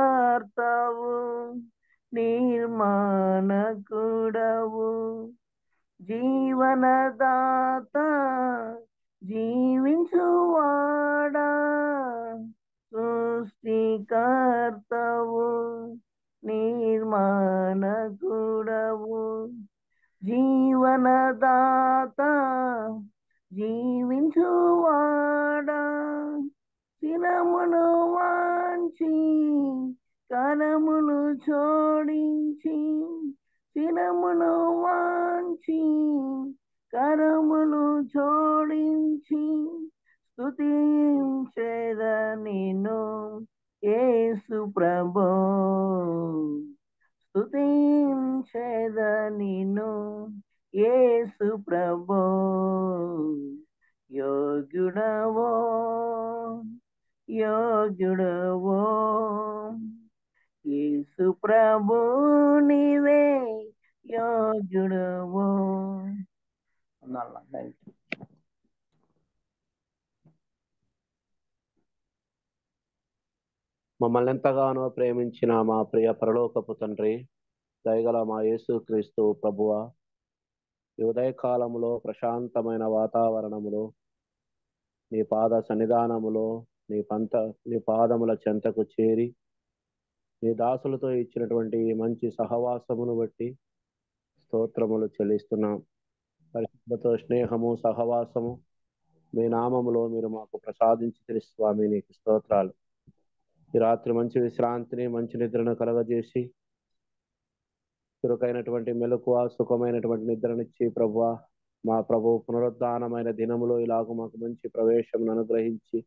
నిర్మాణకుడవు, జీవనదాత జీవించువాడా, సృష్టికర్తవు నిర్మాణకుడవు, జీవనదాత జీవించువాడా, శిరమును వాంచి కరములు జోడించి, శిరమును వాంచి కరములు జోడించి స్తుతించెద నిన్ను యేసు ప్రభో, స్తుతించెద నిన్ను యేసు ప్రభో, యోగ్యుడవో యోగ్యుడవో యేసు ప్రభు నీవే యోగ్యుడవో. మమ్మల్ని ఎంతగానో ప్రేమించిన మా ప్రియ పరలోకపు తండ్రి, దయగల మా యేసుక్రీస్తు ప్రభువా, ఈ ఉదయకాలములో ప్రశాంతమైన వాతావరణములో నీ పాద సన్నిధానములో నీ పాదముల చెంతకు చేరి నీ దాసులతో ఇచ్చినటువంటి మంచి సహవాసమును బట్టి స్తోత్రములు చెల్లిస్తున్నాం. పరిశుద్ధతో స్నేహము సహవాసము మీ నామములో మీరు మాకు ప్రసాదించి స్వామి నీకు స్తోత్రాలు. ఈ రాత్రి మంచి విశ్రాంతిని మంచి నిద్రను కలగజేసి చురుకైనటువంటి మెలకువ సుఖమైనటువంటి నిద్రనిచ్చి ప్రభువా మా ప్రభు పునరుద్ధానమైన దినములో ఇలాగ మాకు మంచి ప్రవేశం అనుగ్రహించి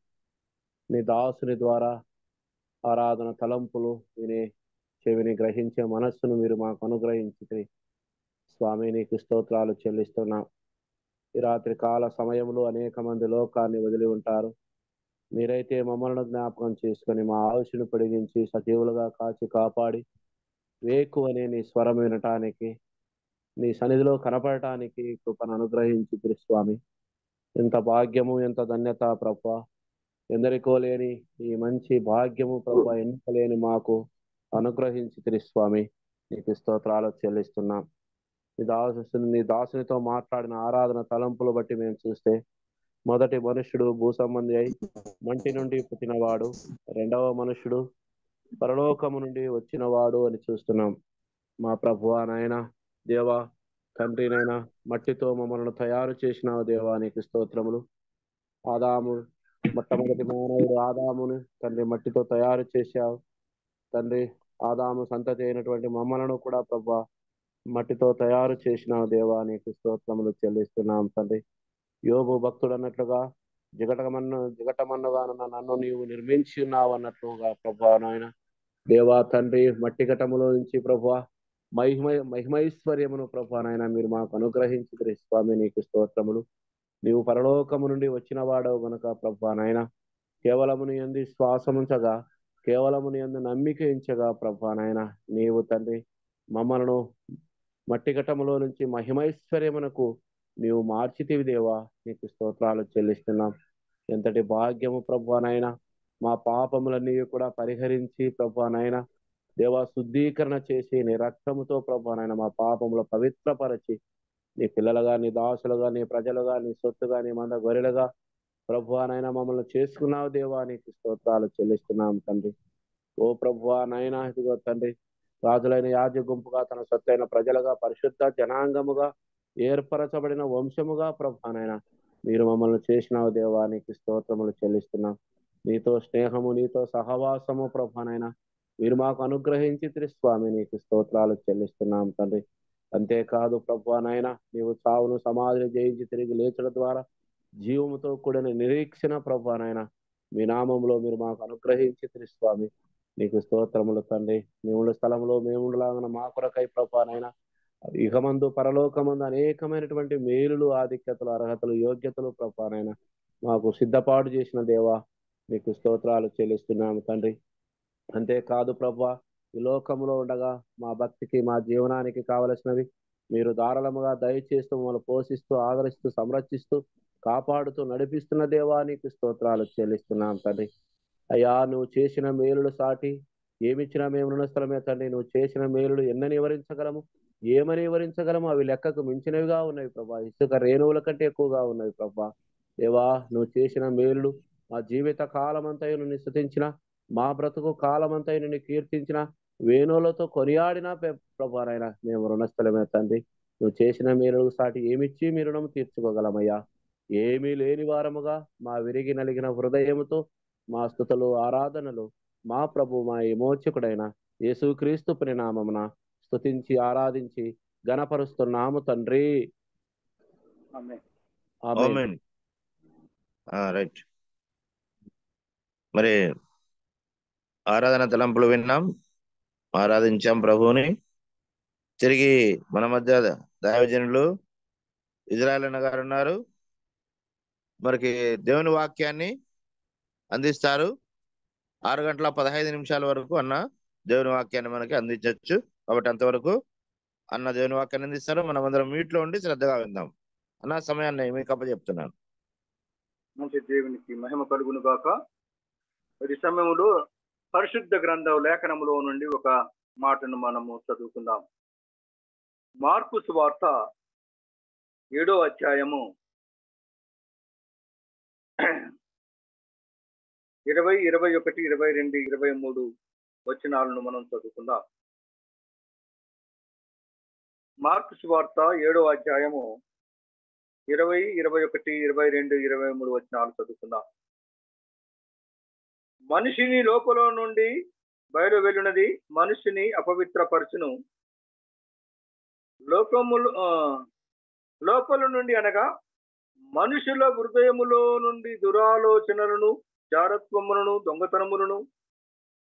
నీ దాసుని ద్వారా ఆరాధన తలంపులు వినే చెవిని గ్రహించే మనస్సును మీరు మాకు అనుగ్రహించి స్వామి నీకు స్తోత్రాలు చెల్లిస్తున్నాం. ఈ రాత్రి కాల సమయంలో అనేక మంది లోకాన్ని వదిలి ఉంటారు. మీరైతే మమ్మల్ని జ్ఞాపకం చేసుకొని మా ఆయుష్ను పొడిగించి సజీవులుగా కాచి కాపాడి వేకువనే నీ స్వరం వినటానికి నీ సన్నిధిలో కనపడటానికి కృపను అనుగ్రహించి స్వామి. ఎంత భాగ్యము ఎంత ధన్యత ప్రభా. ఎందరికో లేని ఈ మంచి భాగ్యము ప్రభా ఎన్నికలేని మాకు అనుగ్రహించి స్వామి నీకు స్తోత్రాలు చెల్లిస్తున్నాం. నీ దాసునితో మాట్లాడిన ఆరాధన తలంపులు బట్టి మేము చూస్తే మొదటి మనుష్యుడు భూసంబంధి అయి మంటి నుండి పుట్టినవాడు, రెండవ మనుష్యుడు పరలోకము నుండి వచ్చినవాడు అని చూస్తున్నాం. మా ప్రభువా నాయన దేవా తండ్రినైనా మట్టితో మమ్మల్ని తయారు చేసినావు దేవా నీకు స్తోత్రములు. ఆదాము మొట్టమొదటి మానవుడు ఆదామును తండ్రి మట్టితో తయారు చేశావు తండ్రి. ఆదాము సంతతి అయినటువంటి మమ్మలను కూడా ప్రభువా మట్టితో తయారు చేసినావు దేవా నీకు స్తోత్రములు చెల్లిస్తున్నాం తండ్రి. యోబు భక్తుడు అన్నట్లుగా జిగటమన్నుగా నన్ను నీవు నిర్మించి ఉన్నావు అన్నట్లుగా ప్రభువా నాయన దేవా తండ్రి మట్టి ఘటములో నుంచి ప్రభువా మహిమైశ్వర్యమును ప్రభువా నాయన మీరు మాకు అనుగ్రహించి స్వామి నీకు స్తోత్రములు. నీవు పరలోకము నుండి వచ్చిన వాడవు గనుక ప్రభువా నాయన కేవలముని యందు శ్వాసముంచగా కేవలముని యందు నమ్మిక ఉంచగా ప్రభువా నాయన నీవు తండ్రి మమ్మలను మట్టి ఘటములో నుంచి మహిమైశ్వర్యమునకు నీవు మార్చితివి దేవా నీకు స్తోత్రాలు చెల్లిస్తున్నాం. ఎంతటి భాగ్యము ప్రభువా నాయన. మా పాపములన్నీ కూడా పరిహరించి ప్రభువా నాయన దేవా శుద్ధీకరణ చేసి నీ రక్తముతో ప్రభువా నాయన మా పాపములు పవిత్రపరచి నీ పిల్లలుగా నీ దాసులుగా నీ ప్రజలుగా నీ సొత్తుగా నీ మంద గొర్రెలుగా ప్రభువా నాయన మమ్మల్ని చేసుకున్నావు దేవా నీకు స్తోత్రాలు చెల్లిస్తున్నాం తండ్రి. ఓ ప్రభువా నాయన ఇదిగో తండ్రి రాజులైన యాజ గుంపుగా తన సొత్తైన ప్రజలుగా పరిశుద్ధ జనాంగముగా ఏర్పరచబడిన వంశముగా ప్రభువా నాయన మీరు మమ్మల్ని చేసినావు దేవా నీకు స్తోత్రములు చెల్లిస్తున్నాం. నీతో స్నేహము నీతో సహవాసము ప్రభువా నాయన మీరు మాకు అనుగ్రహించి స్వామి నీకు స్తోత్రాలు చెల్లిస్తున్నాం తండ్రి. అంతేకాదు ప్రభువా నాయన నీవు చావును సమాధిని జయించి తిరిగి లేచడం ద్వారా జీవముతో కూడిన నిరీక్షణ ప్రభువా నాయన మీ నామంలో మీరు మాకు అనుగ్రహించి స్వామి నీకు స్తోత్రములు తండ్రి. మేముండ స్థలంలో మేముండలాగిన మా కొరకై ప్రభువా నాయన ఇహమందు పరలోకమందు అనేకమైనటువంటి మేలులు ఆధిక్యతలు అర్హతలు యోగ్యతలు ప్రభువా నాయన మాకు సిద్ధపాటు చేసిన దేవా నీకు స్తోత్రాలు చెల్లిస్తున్నాము తండ్రి. అంతేకాదు ప్రభువా ఈ లోకంలో ఉండగా మా భక్తికి మా జీవనానికి కావలసినవి మీరు ధారాళముగా దయచేస్తూ మమ్మల్ని పోషిస్తూ ఆదరిస్తూ సంరక్షిస్తూ కాపాడుతూ నడిపిస్తున్న దేవా నీకు స్తోత్రాలు చెల్లిస్తున్నాం తండ్రి. అయ్యా నువ్వు చేసిన మేలులు సాటి ఏమిచ్చినా మేము రుణస్థలమే తండ్రి. నువ్వు చేసిన మేలులు ఎన్నని వివరించగలము, ఏమని వివరించగలము? అవి లెక్కకు మించినవిగా ఉన్నవి ప్రభా. ఇసుక రేణువుల కంటే ఎక్కువగా ఉన్నవి ప్రభా. దేవా నువ్వు చేసిన మేలులు మా జీవిత కాలమంతయు నిన్ను స్తుతించిన మా బ్రతుకు కాలమంతయు నిన్ను కీర్తించిన వేణువులతో కొనియాడినా ప్రభానైనా మేము రుణస్థలమే తండ్రి. నువ్వు చేసిన మేలులకు సాటి ఏమిచ్చి మీ రుణం తీర్చుకోగలమయ్యా. ఏమీ లేని వారముగా మా విరిగి నలిగిన హృదయముతో మా స్తుతులు ఆరాధనలు మా ప్రభు మా విమోచకుడైన యేసుక్రీస్తు పరినామమున స్తుతించి ఆరాధించి గణపరుస్తున్నాము తండ్రి. ఆమేన్. రైట్. మరి ఆరాధన తలంపులు విన్నాం, ఆరాధించాం ప్రభువుని. తిరిగి మన మధ్య దైవజనులు ఇజ్రాయెల్ అన్న గారు ఉన్నారు. మనకి దేవుని వాక్యాన్ని అందిస్తారు. 6:15 వరకు అన్న దేవుని వాక్యాన్ని మనకి అందించవచ్చు. కాబట్టి అంతవరకు అన్న దేవుని వాక్యాన్ని అందిస్తారు. మనం అందరం మీట్లో ఉండి శ్రద్ధగా విందాం. అన్న సమయాన్ని మీకు అప్పచెప్తున్నాను. మంచి దేవునికి మహిమ కలుగును గాక. ఈ సమయంలో పరిశుద్ధ గ్రంథం లేఖనములో నుండి ఒక మాటను మనము చదువుకుందాం. మార్కు సువార్త 7వ అధ్యాయము 20, 21, 22, 23 వచనాలను మనం చదువుకుందాం. మార్కు సువార్త 7వ అధ్యాయము 20, 21, 22, 23 వచనాలు చదువుకుందాం. మనిషిని లోపల నుండి బయలు వెళ్ళినది మనిషిని అపవిత్రపరచును. లోపల నుండి అనగా మనుషుల హృదయములో నుండి దురాలోచనలను, జారత్వములను, దొంగతనములను,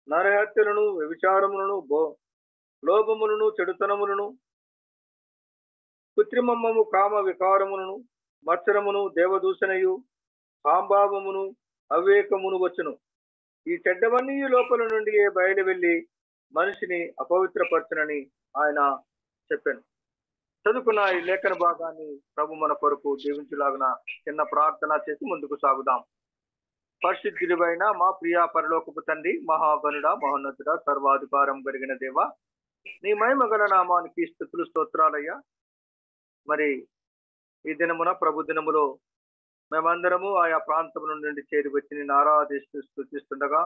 నరహత్యలను, వ్యభిచారములను, లోభములను, చెడుతనములను, కృత్రిమము, కామ వికారములను, మత్సరమును, దేవదూషణయు, కాంభావమును, అవివేకమును వచ్చును. ఈ చెడ్డవన్నీ లోపల నుండి బయలు వెళ్ళి మనిషిని అపవిత్రపరచునని ఆయన చెప్పాను. చదువుకున్న ఈ లేఖన భాగాన్ని ప్రభు మన కొరకు దీవించులాగున చిన్న ప్రార్థన చేసి ముందుకు సాగుదాం. పరిశుద్ధుడివైన మా ప్రియా పరలోకపు తండ్రి, మహాగణుడ, మహోన్నతుడ, సర్వాధికారం కలిగిన దేవ, నీ మహిమగల నామానికి స్తుతులు, స్తోత్రాలయ్యా. మరి ఈ దినమున ప్రభు దినములో మేమందరము ఆయా ప్రాంతముల నుండి చేరి వచ్చి నేను ఆరాధిస్తూ స్తుతిస్తుండగా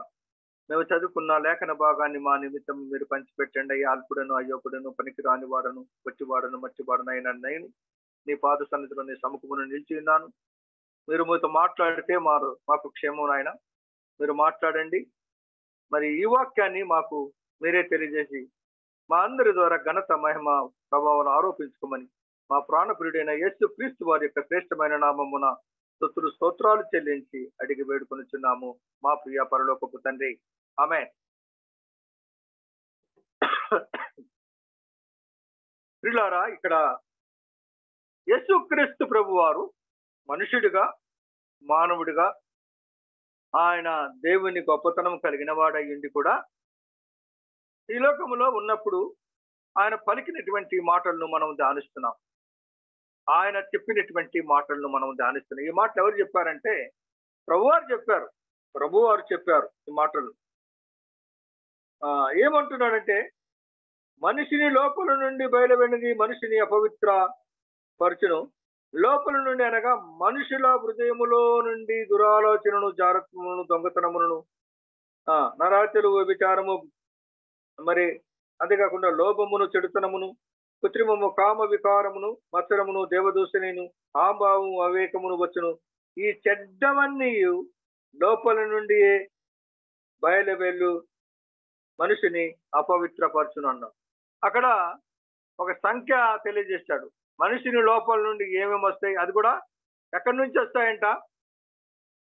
మేము చదువుకున్న లేఖన భాగాన్ని మా నిమిత్తం మీరు పంచిపెట్టండి. అయ్యా, అల్పుడను, అయ్యోకుడను, పనికి రాని వాడను, వచ్చివాడను, మర్చివాడను అయిన నేను నీ పాద సన్నిధిలో నీ సముఖమును నిలిచి ఉన్నాను. మీరు మీతో మాట్లాడితే మాకు క్షేమం నాయన. మీరు మాట్లాడండి. మరి ఈ వాక్యాన్ని మాకు మీరే తెలియజేసి మా అందరి ద్వారా ఘనత, మహిమ, ప్రభావం ఆరోపించుకోమని మా ప్రాణప్రియుడైన యేసు క్రీస్తు వారి యొక్క శ్రేష్టమైన నామమున స్తుతులు, స్తోత్రాలు చెల్లించి అడిగి వేడుకొనిచున్నాము మా ప్రియ పరలోకపు తండ్రి. ఆమేన్. ప్రియులారా, ఇక్కడ యేసు క్రీస్తు ప్రభు వారు మనుషుడిగా, మానవుడిగా, ఆయన దేవుని గొప్పతనం కలిగిన వాడయ్యుండి కూడా ఈ లోకములో ఉన్నప్పుడు ఆయన పలికినటువంటి మాటలను మనం ధ్యానిస్తున్నాం. ఆయన చెప్పినటువంటి మాటలను మనం ధ్యానిస్తున్నాం. ఈ మాటలు ఎవరు చెప్పారంటే ప్రభువారు చెప్పారు ఈ మాటలు. ఏమంటున్నాడంటే మనిషిని లోపల నుండి బయలువెళ్ళినది మనిషిని అపవిత్ర పరచును. లోపల నుండి అనగా మనుషుల హృదయములో నుండి దురాలోచనను, జారత్వములను, దొంగతనములను, నరహత్యలు, వ్యభిచారము, మరి అంతేకాకుండా లోభమును, చెడుతనమును, కృత్రిమము, కామ వికారమును, మత్సరమును, దేవదూషణను, ఆంభావము, అవివేకమును వచ్చును. ఈ చెడ్డవన్నీ లోపల నుండి బయలు వెళ్ళు మనిషిని అపవిత్రపరచును అన్నాడు. అక్కడ ఒక సంఖ్య తెలియజేస్తాడు. మనిషిని లోపల నుండి ఏమేమి వస్తాయి, అది కూడా ఎక్కడి నుంచి వస్తాయంట?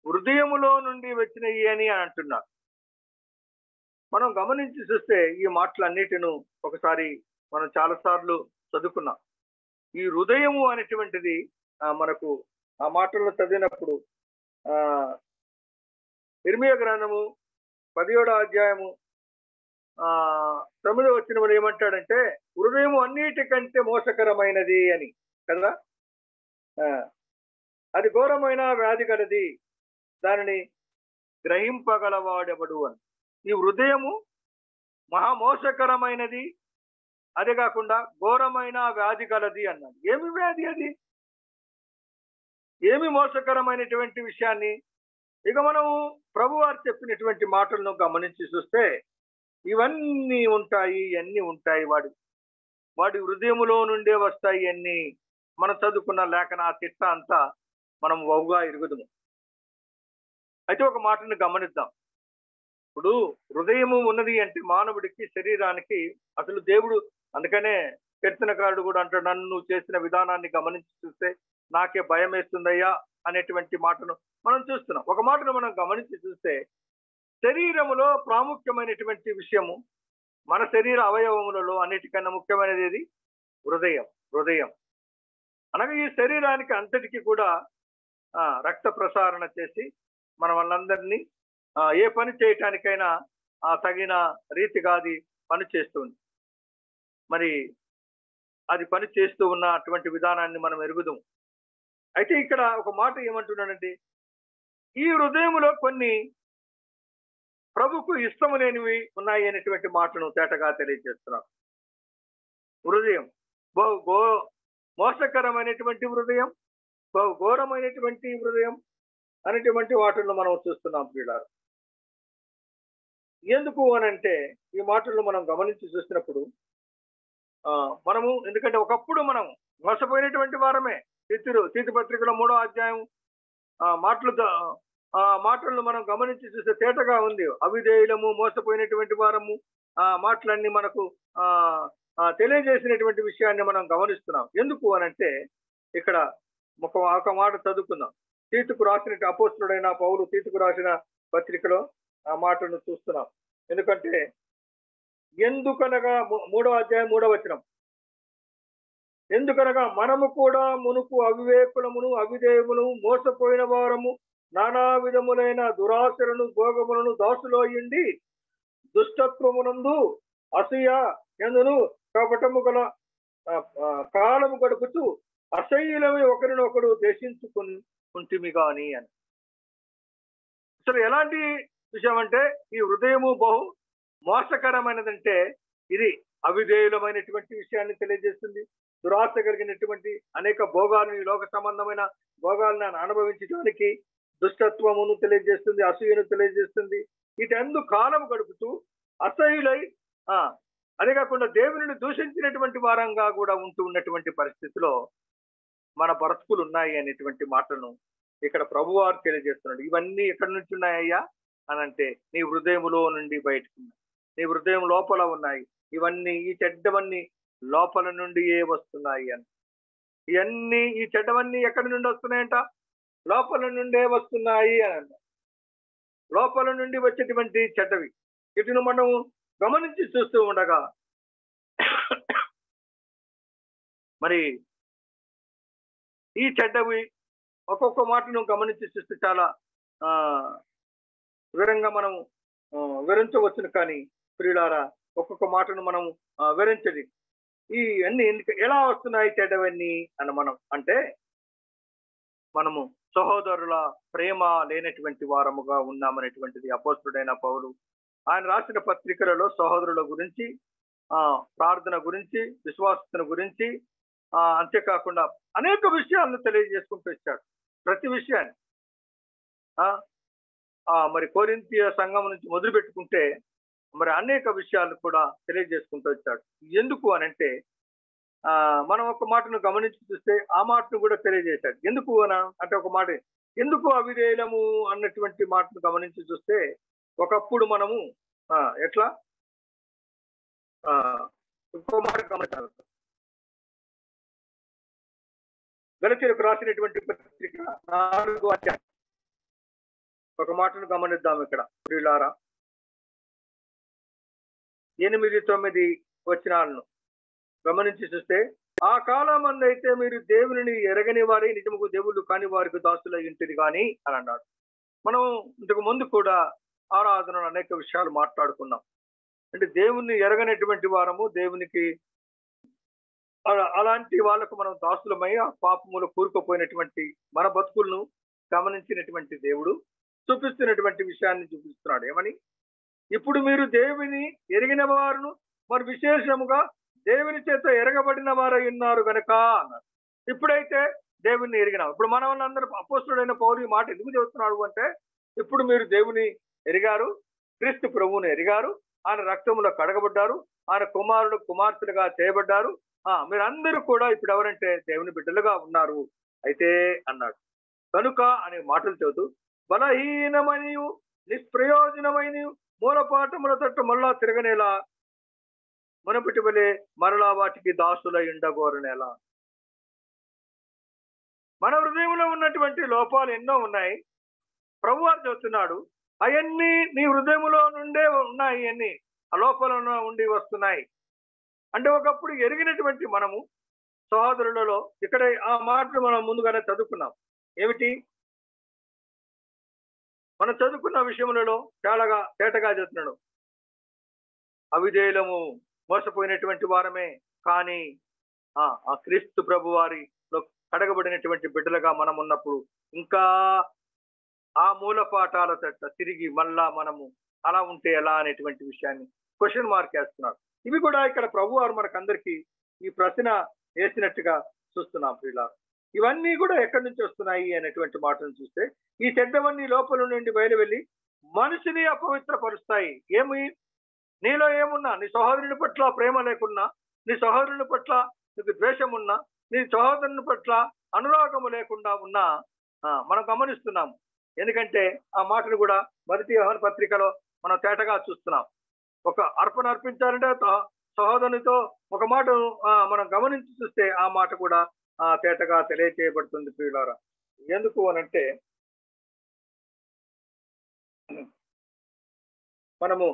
హృదయములో నుండి వచ్చినవి అని అంటున్నారు. మనం గమనించి చూస్తే ఈ మాటలన్నిటిను ఒకసారి మనం చాలాసార్లు చదువుకున్నాం. ఈ హృదయము అనేటువంటిది మనకు ఆ మాటల్లో చదివినప్పుడు ఇర్మియా గ్రంథము 17వ అధ్యాయము 9వ వచనంలో ఏమంటాడంటే హృదయము అన్నిటికంటే మోసకరమైనది అని కదా. అది ఘోరమైన వ్యాధి కలది, దానిని గ్రహింపగలవాడెవడు అని. ఈ హృదయము మహామోసకరమైనది, అదే కాకుండా ఘోరమైన వ్యాధి కలది అన్నాడు. ఏమి వ్యాధి అది? ఏమి మోసకరమైనటువంటి విషయాన్ని ఇక మనము ప్రభువారు చెప్పినటువంటి మాటలను గమనించి చూస్తే ఇవన్నీ ఉంటాయి, ఇవన్నీ ఉంటాయి. వాడి హృదయములో నుండే వస్తాయి అన్ని. మనం చదువుకున్న లేఖన తిట్ట అంతా మనం వౌగా ఎరుగుదుము. అయితే ఒక మాటను గమనిద్దాం. ఇప్పుడు హృదయము ఉన్నది అంటే మానవుడికి, శరీరానికి అసలు దేవుడు, అందుకనే కీర్తనకారుడు కూడా అంటాడు, నన్ను నువ్వు చేసిన విధానాన్ని గమనించి చూస్తే నాకే భయం వేస్తుందయ్యా అనేటువంటి మాటను మనం చూస్తున్నాం. ఒక మాటను మనం గమనించి చూస్తే శరీరములో ప్రాముఖ్యమైనటువంటి విషయము, మన శరీర అవయవములలో అన్నిటికన్నా ముఖ్యమైనది ఏది? హృదయం అనగా ఈ శరీరానికి అంతటికి కూడా రక్త ప్రసారణ చేసి మన వాళ్ళందరినీ ఏ పని చేయటానికైనా తగిన రీతిగా అది పని చేస్తుంది. మరి అది పని చేస్తూ ఉన్న అటువంటి విధానాన్ని మనం ఎరుగుదాం. అయితే ఇక్కడ ఒక మాట ఏమంటున్నాడంటే ఈ హృదయములో కొన్ని ప్రభుకు ఇష్టము లేనివి ఉన్నాయి అనేటువంటి మాటను తేటగా తెలియజేస్తున్నాం. హృదయం మోసకరమైనటువంటి హృదయం, ఘోరమైనటువంటి హృదయం అనేటువంటి వాటిల్లో మనం చూస్తున్నాం ప్రియులారా. ఎందుకు అనంటే ఈ మాటల్లో మనం గమనించి చూసినప్పుడు మనము, ఎందుకంటే ఒకప్పుడు మనం మోసపోయినటువంటి వారమే, తీతు పత్రికలో 3వ అధ్యాయం మాటలను మనం గమనించి చూస్తే తేటగా ఉంది. అవిధేయులము, మోసపోయినటువంటి వారము, మాటలన్నీ మనకు తెలియజేసినటువంటి విషయాన్ని మనం గమనిస్తున్నాం. ఎందుకు అనంటే ఇక్కడ ఒక మాట చదువుకుందాం. తీతుకు రాసిన అపోస్తుడైన పౌలు తీతుకు రాసిన పత్రికలో ఆ మాటను చూస్తున్నాం. ఎందుకంటే ఎందుకనగా 3వ అధ్యాయం 3వ వచనం, ఎందుకనగా మనము కూడా మునుపు అవివేకులమును అవిధేయమును మోసపోయిన వారము, నానా విధములైన దురాశలను భోగములను దాసులోయిండి దుష్టత్వమునందు అసూయ ఎందును కపటము గల కాలము గడుపుతూ అసహ్యులమే ఒకరినొకడు దేశించుకుంటుమి గాని అని. అసలు ఎలాంటి విషయం అంటే ఈ హృదయము బహు మోసకరమైనదంటే ఇది అవిధేయులమైనటువంటి విషయాన్ని తెలియజేస్తుంది. దురాశ కలిగినటువంటి అనేక భోగాలను, ఈ లోక సంబంధమైన భోగాలను అనుభవించడానికి దుష్టత్వమును తెలియజేస్తుంది, అసూయను తెలియజేస్తుంది. వీటందు కాలం గడుపుతూ అసహ్యులై అదే కాకుండా దేవుని దూషించినటువంటి వారంగా కూడా ఉంటూ ఉన్నటువంటి పరిస్థితిలో మన బ్రతుకులు ఉన్నాయి అనేటువంటి మాటను ఇక్కడ ప్రభువారు తెలియజేస్తున్నాడు. ఇవన్నీ ఎక్కడి నుంచి ఉన్నాయ్యా అని అంటే నీ హృదయములో నుండి బయటకు ఉన్నాయి, నీ హృదయం లోపల ఉన్నాయి. ఇవన్నీ ఈ చెడ్డవన్నీ లోపల నుండియే వస్తున్నాయి అని. ఇవన్నీ ఈ చెడ్డవన్నీ ఎక్కడి నుండి వస్తున్నాయంట? లోపల నుండే వస్తున్నాయి అని అన్న. లోపల నుండి వచ్చేటువంటి చెడ్డవి వీటిని మనం గమనించి చూస్తూ ఉండగా మరి ఈ చెడ్డవి ఒక్కొక్క మాటను గమనించి చూస్తే చాలా వివరంగా మనం వివరించవచ్చును. కానీ ప్రియులారా, ఒక్కొక్క మాటను మనం వివరించది. ఈ అన్ని ఎలా వస్తున్నాయి చెడ్డవన్నీ అని మనం అంటే, మనము సహోదరుల ప్రేమ లేనటువంటి వారముగా ఉన్నామనేటువంటిది అపోస్తుడైన పౌలు ఆయన రాసిన పత్రికలలో సహోదరుల గురించి, ప్రార్థన గురించి, విశ్వాసతను గురించి, అంతేకాకుండా అనేక విషయాలను తెలియజేసుకుంటూ వచ్చాడు. ప్రతి విషయాన్ని మరి కొరింథీ సంఘం నుంచి మొదలు పెట్టుకుంటే మరి అనేక విషయాలు కూడా తెలియజేసుకుంటూ వచ్చాడు. ఎందుకు అనంటే మనం ఒక మాటను గమనించి చూస్తే ఆ మాటను కూడా తెలియజేశాడు. ఎందుకు అంటే ఒక మాట, ఎందుకు అవిధేయులము అన్నటువంటి మాటను గమనించి చూస్తే ఒకప్పుడు మనము ఎట్లా ఇంకో మాట గమనించాలి. గలతీయులకు రాసినటువంటి పత్రిక 4వ అధ్యాయం ఒక మాటను గమనిద్దాం. ఇక్కడ ప్రియులారా 8-9 వచనాలను గమనించి చూస్తే, ఆ కాలమందు అయితే మీరు దేవుని ఎరగని వారి నిజముకు దేవుళ్ళు కాని వారికి దాసులు ఇంటిది కానీ అని అన్నాడు. మనం ఇంతకు ముందు కూడా ఆరాధనలో అనేక విషయాలు మాట్లాడుకున్నాం. అంటే దేవుణ్ణి ఎరగనటువంటి వారము, దేవునికి అలాంటి వాళ్ళకు మనం దాసులమై ఆ పాపములు కూరుకుపోయినటువంటి మన బతుకులను గమనించినటువంటి దేవుడు చూపిస్తున్నటువంటి విషయాన్ని చూపిస్తున్నాడు. ఏమని? ఇప్పుడు మీరు దేవుని ఎరిగిన వారును మరి విశేషముగా దేవుని చేత ఎరగబడిన వారై ఉన్నారు గనక అన్నారు. ఇప్పుడైతే దేవుణ్ణి ఎరిగినాం. ఇప్పుడు మన వాళ్ళందరూ అపోస్తుడైన పౌలు మాట ఎందుకు చెబుతున్నాడు అంటే, ఇప్పుడు మీరు దేవుని ఎరిగారు, క్రీస్తు ప్రభువును ఎరిగారు, ఆయన రక్తములో కడగబడ్డారు, ఆయన కుమారుడు కుమార్తెలుగా చేయబడ్డారు, మీరందరూ కూడా ఇప్పుడు ఎవరంటే దేవుని బిడ్డలుగా ఉన్నారు అయితే అన్నాడు. కనుక అనే మాటలు చెబుతూ బలహీనమైన నిష్ప్రయోజనమైన మూలపాఠముల తట్టు మళ్ళా తిరగనేలా మునపటి వలె మరలా వాటికి దాసులై ఉండగోరనేలా. మన హృదయంలో ఉన్నటువంటి లోపాలు ఎన్నో ఉన్నాయి. ప్రభువారు చెబుతున్నాడు, అవన్నీ నీ హృదయంలో నుండే ఉన్నాయి, అన్ని ఆ లోపల ఉండి వస్తున్నాయి. అంటే ఒకప్పుడు ఎరిగినటువంటి మనము సహోదరులలో ఇక్కడ ఆ మాటలు మనం ముందుగానే చదువుకున్నాం. ఏమిటి? మనం చదువుకున్న విషయములలో చాలా తేటగా చెప్తున్నాడు. అవిధేయులము, మోసపోయినటువంటి వారమే, కానీ ఆ క్రీస్తు ప్రభు వారిలో కడగబడినటువంటి బిడ్డలుగా మనం ఉన్నప్పుడు ఇంకా ఆ మూల పాఠాల తట్ట తిరిగి మళ్ళా మనము అలా ఉంటే ఎలా అనేటువంటి విషయాన్ని క్వశ్చన్ మార్క్ వేస్తున్నాడు. ఇవి కూడా ఇక్కడ ప్రభు వారు మనకందరికీ ఈ ప్రశ్న వేసినట్టుగా చూస్తున్నాం. ప్రియులారా, ఇవన్నీ కూడా ఎక్కడి నుంచి వస్తున్నాయి అనేటువంటి మాటను చూస్తే, ఈ చెడ్డవన్నీ లోపల నుండి బయలు వెళ్ళి మనిషిని అపవిత్రపరుస్తాయి. ఏమి? నీలో ఏమున్నా, నీ సహోదరుని పట్ల ప్రేమ లేకున్నా, నీ సహోదరుని పట్ల నీకు ద్వేషం ఉన్నా, నీ సహోదరుని పట్ల అనురాగము లేకుండా ఉన్న మనం గమనిస్తున్నాము. ఎందుకంటే ఆ మాటను కూడా మొదటి యోహాను పత్రికలో మనం తేటగా చూస్తున్నాం. ఒక అర్పణ అర్పించాలంటే సహోదరునితో ఒక మాట మనం గమనించి చూస్తే ఆ మాట కూడా తేటగా తెలియచేయబడుతుంది ప్రియులారా. ఎందుకు అనంటే మనము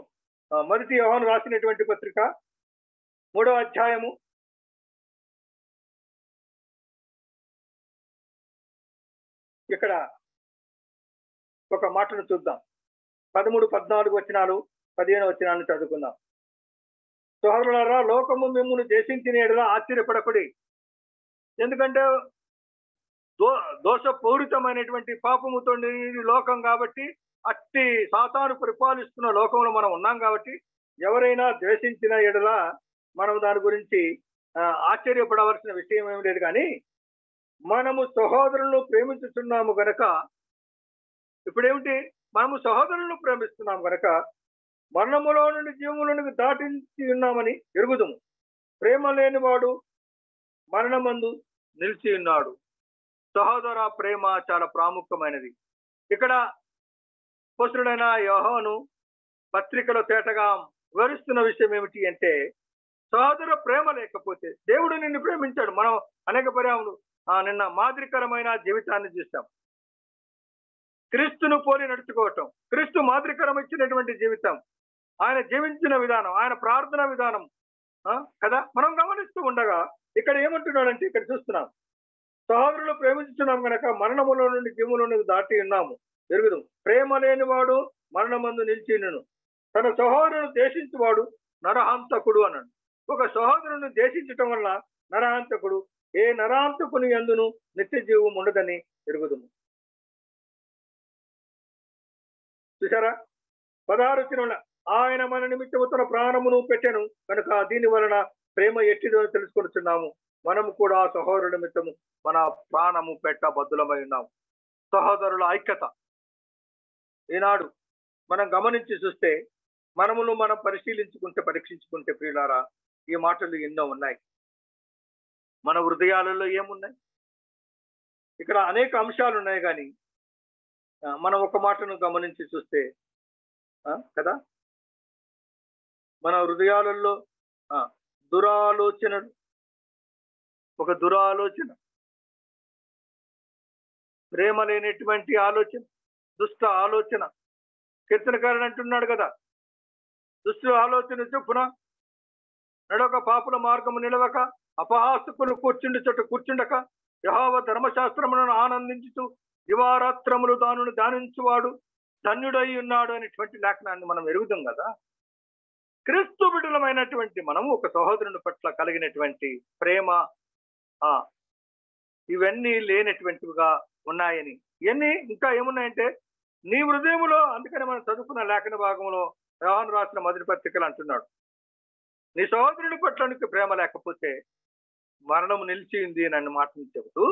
మొదటి యోహాను రాసినటువంటి పత్రిక 3వ అధ్యాయము ఇక్కడ ఒక మాటను చూద్దాం. 13, 14 వచనాలు 15 వచనాలను చదువుకుందాం. సోదరులారా, లోకము మిమ్మును దేశించిన యెడల ఆశ్చర్యపడకుడి. ఎందుకంటే దోషపూరితమైనటువంటి పాపముతో నిండిన లోకం కాబట్టి, అట్టి సాతాను పరిపాలిస్తున్న లోకంలో మనం ఉన్నాం కాబట్టి ఎవరైనా ద్వేషించిన యెడల మనం దాని గురించి ఆశ్చర్యపడవలసిన విషయం ఏమి లేదు. కానీ మనము సహోదరులను ప్రేమించుతున్నాము గనక, ఇప్పుడేమిటి, మనము సహోదరులను ప్రేమిస్తున్నాము గనక మరణములో నుండి జీవములోనికి దాటించి ఉన్నామని ఎరుగుదుము. ప్రేమ లేనివాడు మరణమందు నిలిచి ఉన్నాడు. సహోదర ప్రేమ చాలా ప్రాముఖ్యమైనది. ఇక్కడ అపోస్తలుడైన యోహాను పత్రికలో తేటగా వివరిస్తున్న విషయం ఏమిటి అంటే, సహోదర ప్రేమ లేకపోతే, దేవుడు నిన్ను ప్రేమించాడు. మనం అనేక పర్యాలు నిన్న మాదిరికరమైన జీవితాన్ని చూస్తాం. క్రీస్తును పోలి నడుచుకోవటం, క్రీస్తు మాదిరికరం ఇచ్చినటువంటి జీవితం, ఆయన జీవించిన విధానం, ఆయన ప్రార్థన విధానం కదా మనం గమనిస్తూ ఉండగా ఇక్కడ ఏమంటున్నాడంటే, ఇక్కడ చూస్తున్నాం, సహోదరులు ప్రేమించుతున్నాం కనుక మరణములో నుండి జీవములోనికి దాటి ఉన్నాము ఎరుగుదు. ప్రేమ లేనివాడు మరణమందు నిలిచినను, తన సహోదరును దేశించువాడు నరహంతకుడు అన్నాడు. ఒక సహోదరుని దేశించటం వల్ల నరహంతకుడు, ఏ నరహంతకుని యందును నిత్య జీవం ఉండదని ఎరుగుదుము. చూసారా? 16 వచనంలో, ఆయన మన నిమిత్తము తన ప్రాణమును పెట్టెను కనుక దీని వలన ప్రేమ ఎట్టిదో తెలుసుకొనుచున్నాము. మనము కూడా సహోదరుల నిమిత్తము మన ప్రాణము పెట్ట బద్దులమై ఉన్నాము. సహోదరుల ఐక్యత ఈనాడు మనం గమనించి చూస్తే, మనమును మనం పరిశీలించుకుంటే, పరీక్షించుకుంటే ప్రియులారా, ఈ మాటలు ఎన్నో ఉన్నాయి. మన హృదయాలలో ఏమున్నాయి? ఇక్కడ అనేక అంశాలు ఉన్నాయి. కానీ మనం ఒక మాటను గమనించి చూస్తే కదా, మన హృదయాలలో దురాలోచనలు, ఒక దురాలోచన, ప్రేమ లేనటువంటి ఆలోచన, దుష్ట ఆలోచన. కీర్తనకారుడు అంటున్నాడు కదా, దుష్ట ఆలోచన చొప్పున నడక పాపుల మార్గము నిలవక, అపహాసకులు కూర్చుండి చోట కూర్చుండక, యెహోవా ధర్మశాస్త్రములను ఆనందించుతూ దివారాత్రములు దానిని ధ్యానించువాడు ధన్యుడై ఉన్నాడు అనేటువంటి లేఖనాన్ని మనం ఎరుగుదాం కదా. క్రీస్తు బిడ్డలమైనటువంటి మనము ఒక సహోదరుని పట్ల కలిగినటువంటి ప్రేమ ఇవన్నీ లేనటువంటివిగా ఉన్నాయని. ఇవన్నీ ఇంకా ఏమున్నాయంటే, నీ హృదయములో, అందుకని మనం చదువుకున్న లేఖన భాగంలో యోహాను రాసిన మొదటి పత్రికలు అంటున్నాడు, నీ సహోదరుని పట్ల నీకు ప్రేమ లేకపోతే మరణము నిలిచింది నన్ను మాటను చెబుతూ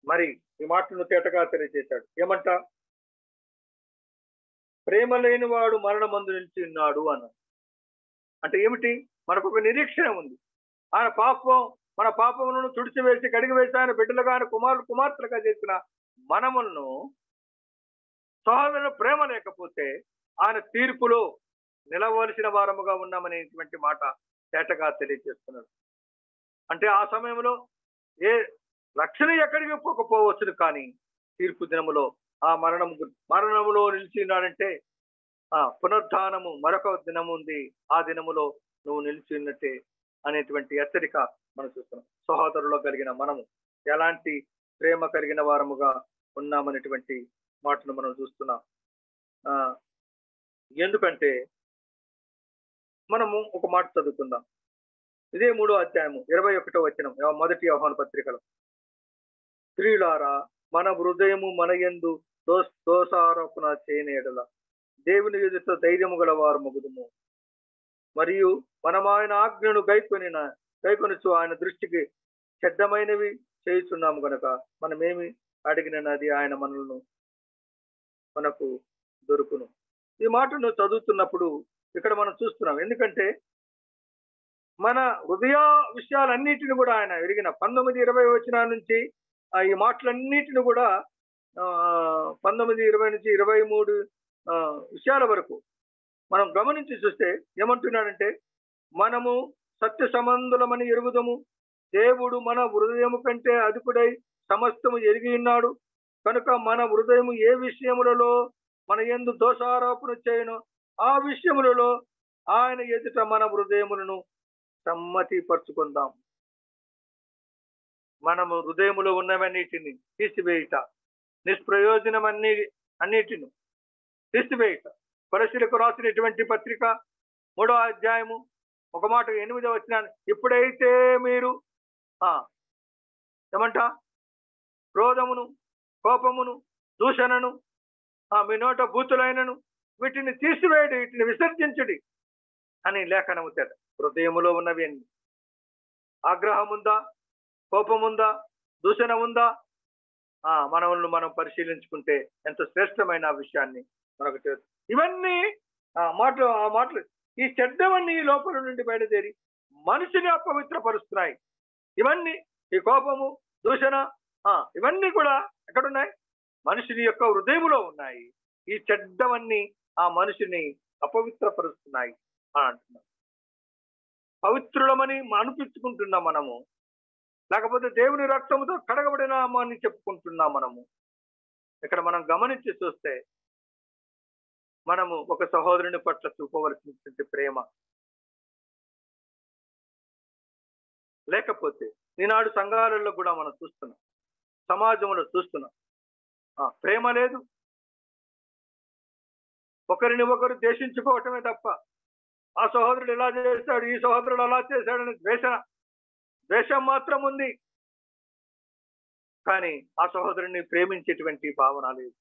మరి ఈ మాటను తేటగా తెలియజేశాడు. ఏమంట? ప్రేమ లేని వాడు మరణమందు నిలిచి ఉన్నాడు అన్నాడు. అంటే ఏమిటి? మనకు ఒక నిరీక్షణ ఉంది. ఆయన మన పాపములను తుడిచివేసి కడిగివేసి ఆయన బిడ్డలుగా, ఆయన కుమార్తెలుగా చేసిన మనములను సహోదరుల ప్రేమ లేకపోతే ఆయన తీర్పులో నిలవలసిన వారముగా ఉన్నామనేటువంటి మాట తేటగా తెలియజేస్తున్నాడు. అంటే ఆ సమయంలో ఏ రక్షణ ఎక్కడికి పోకపోవచ్చును, కానీ తీర్పు దినములో ఆ మరణములో నిలిచిన్నాడంటే పునరుద్ధానము మరొక దినము ఉంది, ఆ దినములో నువ్వు నిలిచిన్నట్టే అనేటువంటి హెచ్చరిక మనం చూస్తున్నాం. సహోదరులో కలిగిన మనము ఎలాంటి ప్రేమ కలిగిన వారముగా ఉన్నామనేటువంటి మాటను మనం చూస్తున్నాం. ఎందుకంటే మనము ఒక మాట చదువుకుందాం. ఇదే 3వ అధ్యాయము 21వ వచనం మొదటి యోహాను పత్రికలో, స్త్రీలారా, మన హృదయము మన యందు దోషారోపణ చేయని యెడల దేవుని ఎదుట ధైర్యము గల వారు మగుదుము. మరియు మనం ఆయన ఆజ్ఞను గైకొనుచు ఆయన దృష్టికి చెడ్డమైనవి చేయుచున్నాము కనుక మనమేమి అడిగినది ఆయన మనకు దొరుకును. ఈ మాటను చదువుతున్నప్పుడు ఇక్కడ మనం చూస్తున్నాం. ఎందుకంటే మన హృదయ విషయాలన్నిటిని కూడా ఆయన ఎరిగిన 19-20 వచనాల నుంచి ఈ మాటలన్నిటిని కూడా 19, 20 నుంచి 23 విషయాల వరకు మనం గమనించి చూస్తే ఏమంటున్నాడంటే, మనము సత్య సంబంధులమని ఎరుగుదము, దేవుడు మన హృదయము కంటే అధికుడై సమస్తము ఎరిగి ఉన్నాడు కనుక మన హృదయము ఏ విషయములలో మన యందు దోషారోపణ చేయను ఆ విషయములలో ఆయన ఎదుట మన హృదయములను సమ్మతి పరుచుకుందాం. మనము హృదయములో ఉన్నవన్నిటిని తీసివేయుట, అన్నిటిని తీసివేయుట. కొలస్సీలకు రాసినటువంటి పత్రిక 3వ అధ్యాయము 1 మాట 8వ వచనాన్ని, ఇప్పుడైతే మీరు ఏమంట క్రోధమును, కోపమును, దూషణను, మీ నోట బూతులైనను వీటిని తీసివేయడి, వీటిని విసర్జించడి అని లేఖనము చేత. హృదయములో ఉన్నవి అన్ని. ఆగ్రహం ఉందా, కోపం ఉందా, దూషణ ఉందా? మనల్ని మనం పరిశీలించుకుంటే ఎంత శ్రేష్టమైన విషయాన్ని మనకు తెలుసు. ఇవన్నీ మాటలు ఈ చెడ్డవన్నీ ఈ లోపల నుండి బయలుదేరి మనిషిని అపవిత్రపరుస్తున్నాయి. ఇవన్నీ ఈ కోపము, దూషణ ఇవన్నీ కూడా ఎక్కడున్నాయి? మనిషిని యొక్క హృదయములో ఉన్నాయి. ఈ చెడ్డవన్నీ ఆ మనిషిని అపవిత్రపరుస్తున్నాయి అని అంటున్నాం. పవిత్రులమని అనిపించుకుంటున్నాం మనము, లేకపోతే దేవుని రక్తముతో కడగబడినామని చెప్పుకుంటున్నాం మనము. ఇక్కడ మనం గమనించి చూస్తే మనము ఒక సహోదరుని పట్ల చూపవలసినటువంటి ప్రేమ, లేకపోతే ఈనాడు సంఘాలలో కూడా మనం చూస్తున్నాం, సమాజంలో చూస్తున్నాం, ప్రేమ లేదు. ఒకరిని ఒకరు ద్వేషించుకోవటమే తప్ప ఆ సహోదరుడు ఇలా చేశాడు, ఈ సహోదరుడు అలా చేశాడని ద్వేషం మాత్రం ఉంది, కానీ ఆ సహోదరుని ప్రేమించేటువంటి భావన లేదు.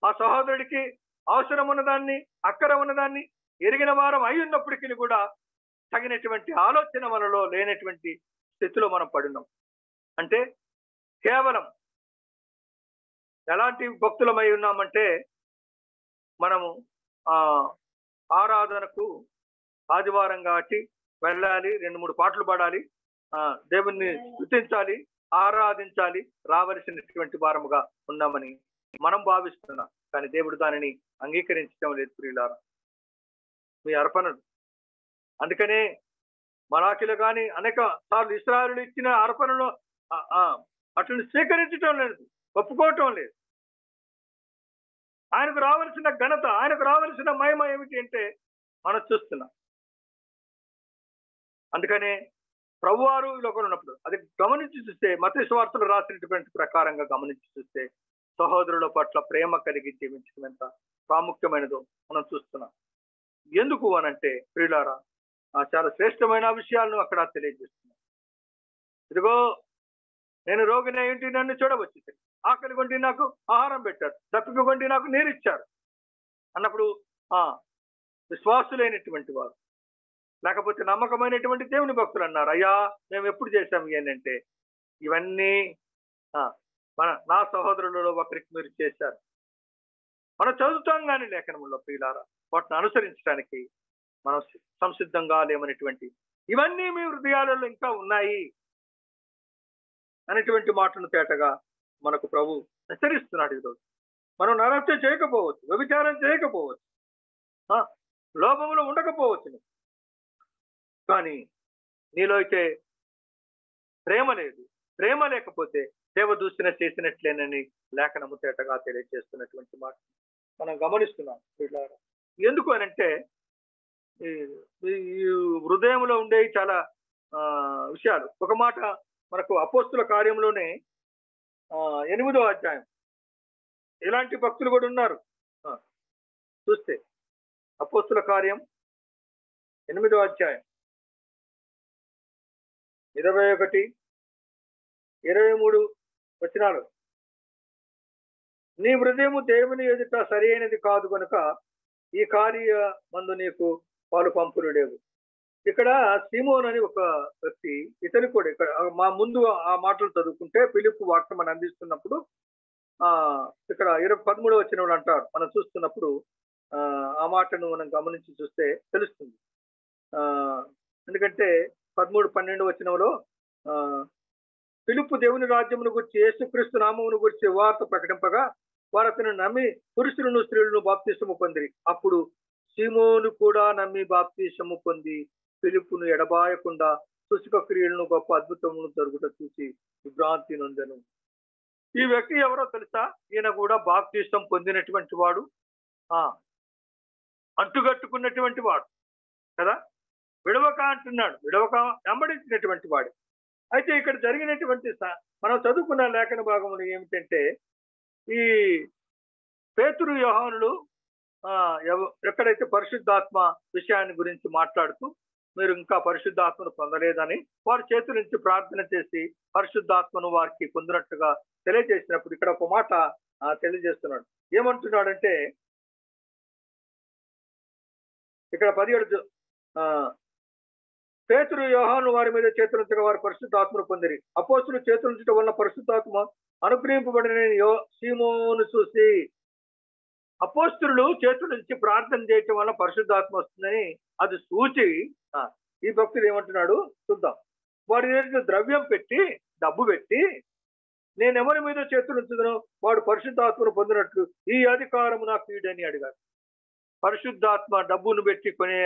ఆ సహోదరుడికి అవసరం ఉన్నదాన్ని, అక్కర ఉన్నదాన్ని ఎరిగిన వారం అయి ఉన్నప్పటికీ కూడా తగినటువంటి ఆలోచన మనలో లేనటువంటి స్థితిలో మనం పడినాం. అంటే కేవలం ఎలాంటి భక్తులమై ఉన్నామంటే, మనము ఆరాధనకు ఆదివారం కాబట్టి వెళ్ళాలి, 2-3 పాటలు పాడాలి, దేవుణ్ణి స్తుతించాలి, ఆరాధించాలి, రావలసినటువంటి వారముగా ఉన్నామని మనం భావిస్తున్నాం. కానీ దేవుడు దానిని అంగీకరించడం లేదు ప్రియులారా. మీ అర్పణలు అందుకనే మలాకిలో కానీ అనేక సార్లు ఇశ్రాయేలు ఇచ్చిన అర్పణలో అట్లని స్వీకరించటం లేదు, ఒప్పుకోవటం లేదు. ఆయనకు రావాల్సిన ఘనత, ఆయనకు రావాల్సిన మహిమ ఏమిటి అంటే మనం చూస్తున్నాం. అందుకనే ప్రభువారు ఈ లోకంలో ఉన్నప్పుడు అది గమనించి చూస్తే, మత్తయి సువార్తలో రాసినటువంటి ప్రకారంగా గమనించి చూస్తే, సహోదరుల పట్ల ప్రేమ కలిగి జీవించడం ఎంత ప్రాముఖ్యమైనదో మనం చూస్తున్నాం. ఎందుకు అనంటే ప్రియులారా, చాలా శ్రేష్టమైన విషయాలను అక్కడ తెలియజేస్తున్నాం. ఇదిగో నేను రోగిని ఏంటి, నన్ను చూడవచ్చు, ఆకలి కొండి నాకు ఆహారం పెట్టారు, దప్పిక కొండి నాకు నీరు ఇచ్చారు అన్నప్పుడు విశ్వాసులైనటువంటి వారు, లేకపోతే నమ్మకమైనటువంటి దేవుని భక్తులు అన్నారు, అయ్యా మేము ఎప్పుడు చేశాము ఏంటంటే ఇవన్నీ నా సహోదరులలో ఒకరికి మీరు చేశారు. మనం చదువుతాం కానీ లేఖనంలో ప్రియులారా, వాటిని అనుసరించడానికి మనం సంసిద్ధంగా లేమనేటువంటి, ఇవన్నీ మీ హృదయాలలో ఇంకా ఉన్నాయి అనేటువంటి మాటను తేటగా మనకు ప్రభు హెచ్చరిస్తున్నాడు. ఈరోజు మనం నరహత్య చేయకపోవచ్చు, వ్యభిచారం చేయకపోవచ్చు, లోభములో ఉండకపోవచ్చు, కానీ నీలో అయితే ప్రేమ లేదు. ప్రేమ లేకపోతే దేవదూషణ చేసినట్లేనని లేఖనము తేటగా తెలియజేస్తున్నటువంటి మాట మనం గమనిస్తున్నాం. ఎందుకు అనంటే ఈ హృదయంలో ఉండే చాలా విషయాలు. ఒక మాట మనకు అపోస్తుల కార్యంలోనే 8వ అధ్యాయం, ఇలాంటి భక్తులు కూడా ఉన్నారు. చూస్తే అపోస్తుల కార్యం 8వ అధ్యాయం 21, 23 వచనాలు. నీ హృదయము దేవుని ఎదుట సరి అయినది కాదు కనుక ఈ కార్య మందు నీకు పాలు పంపులు లేవు. ఇక్కడ సీమోన్ అని ఒక వ్యక్తి, ఇతను కూడా ఇక్కడ మా ముందు ఆ మాటలు చదువుకుంటే ఫిలిప్పు వాక్యం మనం అందిస్తున్నప్పుడు ఇక్కడ 13వ వచనంలో అంటారు. మనం చూస్తున్నప్పుడు ఆ మాటను మనం గమనించి చూస్తే తెలుస్తుంది. ఎందుకంటే 13, 12 వచనంలో ఫిలిప్పు దేవుని రాజ్యమును గురించి యేసుక్రీస్తు నామమును గురించి వార్త ప్రకటింపగా వారు అతను నమ్మి పురుషులను స్త్రీలను బాప్తిసము పొందిరి. అప్పుడు సీమోను కూడా నమ్మి బాప్తిసము పొంది ఫిలిప్పును ఎడబాయకుండా సూచక క్రియలను గొప్ప అద్భుతములను జరుగుట చూసి విభ్రాంతి నొందెను. ఈ వ్యక్తి ఎవరో తెలుసా? ఈయన కూడా బాప్తిసం పొందినటువంటి వాడు, అంటుగట్టుకున్నటువంటి వాడు కదా, విడవక అంటున్నాడు, విడవక వెంబడించినటువంటి వాడు. అయితే ఇక్కడ జరిగినటువంటి మనం చదువుకున్న లేఖన భాగములు ఏమిటంటే, ఈ పేతురు యోహానులు ఎక్కడైతే పరిశుద్ధాత్మ విషయాన్ని గురించి మాట్లాడుతూ మీరు ఇంకా పరిశుద్ధాత్మను పొందలేదని వారి చేతుల నుంచి ప్రార్థన చేసి పరిశుద్ధాత్మను వారికి పొందినట్టుగా తెలియజేసినప్పుడు ఇక్కడ ఒక మాట తెలియజేస్తున్నాడు. ఏమంటున్నాడంటే ఇక్కడ 17 పేతురు యోహాను వారి మీద చేతులుంచగా వారి పరిశుద్ధాత్మను పొందిరి. అపోస్తులు చేతులుంచడం వల్ల పరిశుద్ధాత్మ అనుగ్రహింపబడిన సీమోను చూసి, అపోస్తులు చేతుల నుంచి ప్రార్థన చేయటం వల్ల పరిశుద్ధాత్మ వస్తుందని అది సూచి ఈ భక్తుడు ఏమంటున్నాడు చూద్దాం. వాడి దగ్గర ద్రవ్యం పెట్టి డబ్బు పెట్టి నేను ఎవరి మీద చేతులు ఉంచుదనో వాడు పరిశుద్ధాత్మను పొందినట్లు ఈ అధికారము నాకు ఈడని అడిగారు. పరిశుద్ధాత్మ డబ్బును పెట్టి కొనే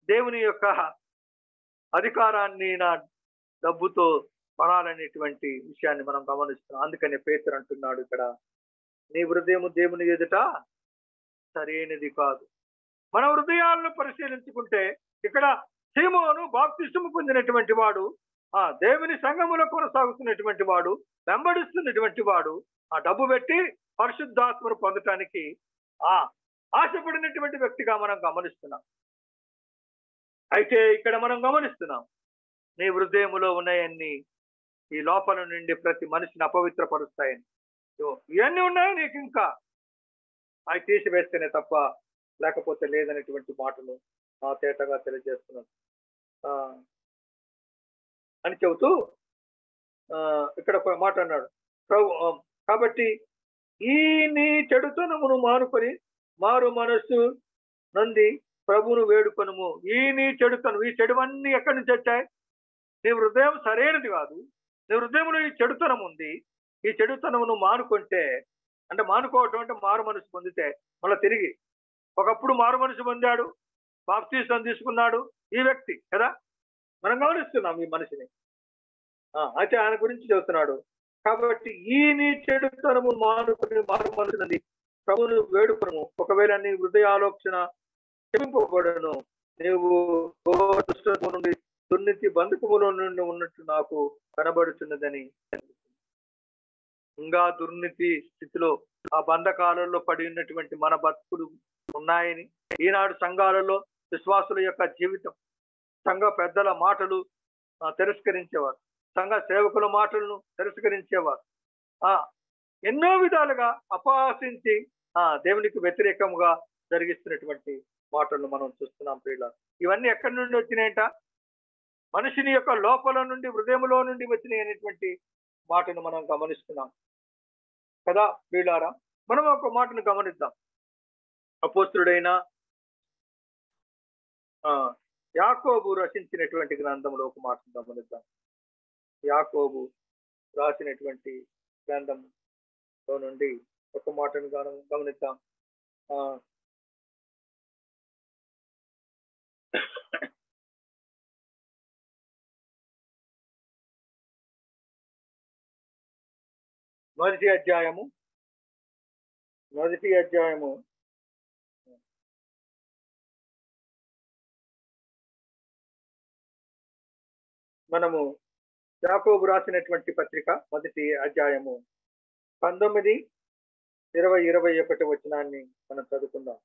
దేవుని యొక్క అధికారాన్ని నా డబ్బుతో కొనాలనేటువంటి విషయాన్ని మనం గమనిస్తున్నాం. అందుకనే పేతురు అంటున్నాడు ఇక్కడ, నీ హృదయము దేవుని ఎదుట సరైనది కాదు. మన హృదయాలను పరిశీలించుకుంటే ఇక్కడ సీమోను బాప్తిసము పొందినటువంటి వాడు, దేవుని సంఘములో కొనసాగుతున్నటువంటి వాడు, వెంబడిస్తున్నటువంటి వాడు, ఆ డబ్బు పెట్టి పరిశుద్ధాత్మను పొందటానికి ఆశపడినటువంటి వ్యక్తిగా మనం గమనిస్తున్నాం. అయితే ఇక్కడ మనం గమనిస్తున్నాం, నీ హృదయములో ఉన్నాయన్ని ఈ లోపల నుండి ప్రతి మనిషిని అపవిత్రపరుస్తాయని. ఇవన్నీ ఉన్నాయి నీకు, ఇంకా అవి తీసివేస్తేనే తప్ప లేకపోతే లేదనేటువంటి మాటలు తేటగా తెలియజేస్తున్నాను అని చెబుతూ ఇక్కడ ఒక మాట అన్నాడు. కాబట్టి ఈ నీ చెడుతనమును మానుకొని మారు మనస్సు నంది ప్రభువును వేడుకొనుము. ఈ నీ చెడుతనం, ఈ చెడువన్నీ ఎక్కడి నుంచి వచ్చాయి? నీ హృదయం సరైనది కాదు, నీ హృదయంలో ఈ చెడుతనం ఉంది. ఈ చెడుతనమును మానుకుంటే, అంటే మానుకోవటం అంటే మారు మనసు పొందితే మళ్ళీ తిరిగి, ఒకప్పుడు మారు మనసు పొందాడు, బాప్తిసం తీసుకున్నాడు ఈ వ్యక్తి కదా, మనం గమనిస్తున్నాం ఈ మనిషిని. అయితే ఆయన గురించి చెబుతున్నాడు. కాబట్టి ఈ నీ చెడుతనము మానుకుని మారు మనసు నంది ప్రభువును వేడుకొనుము. ఒకవేళ నీ హృదయాలోచన క్షమింపబడును, నీవు నుండి దుర్నీతి బంధకములో నుండి ఉన్నట్టు నాకు కనబడుతున్నదని. ఇంకా దుర్నీతి స్థితిలో ఆ బంధకాలలో పడి ఉన్నటువంటి మన బతుకులు ఉన్నాయని ఈనాడు సంఘాలలో విశ్వాసుల యొక్క జీవితం, సంఘ పెద్దల మాటలు తిరస్కరించేవారు, సంఘ సేవకుల మాటలను తిరస్కరించేవారు, ఎన్నో విధాలుగా అపహాసించి దేవునికి వ్యతిరేకంగా జరిగిస్తున్నటువంటి మాటలను మనం చూస్తున్నాం ప్రియుల. ఇవన్నీ ఎక్కడి నుండి వచ్చినాయంట? మనిషిని యొక్క లోపల నుండి, హృదయంలో నుండి వచ్చినాయి అనేటువంటి మాటను మనం గమనిస్తున్నాం కదా ప్రియులారా. మనం ఒక మాటను గమనిద్దాం. అపోస్తుడైన యాకోబు రచించినటువంటి గ్రంథంలో ఒక మాటను గమనిద్దాం. యాకోబు రాసినటువంటి గ్రంథంలో నుండి ఒక మాటను గమనిద్దాం. మొదటి అధ్యాయము మనము యాకోబు రాసినటువంటి పత్రిక మొదటి అధ్యాయము 19, 20, 21 వచనాన్ని మనం చదువుకుందాం.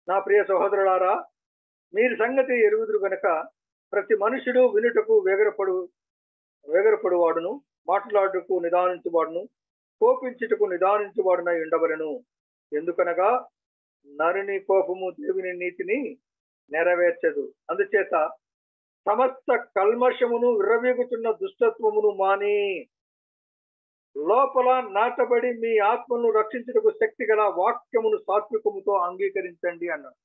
నా ప్రియ సహోదరులారా, మీరు సంగతి ఎరుగుదురు గనక ప్రతి మనుషుడు వినుటకు వేగరపడువాడును, మాట్లాడుటకు నిదానించువాడును, కోపించుటకు నిదానించువాడునై ఉండవలెను. ఎందుకనగా నరుని కోపము దేవుని నీతిని నెరవేర్చదు. అందుచేత సమస్త కల్మషమును విర్రవీగుతున్న దుష్టత్వమును మాని లోపల నాటబడి మీ ఆత్మను రక్షించుటకు శక్తి గల వాక్యమును సాత్వికముతో అంగీకరించండి అన్నాడు.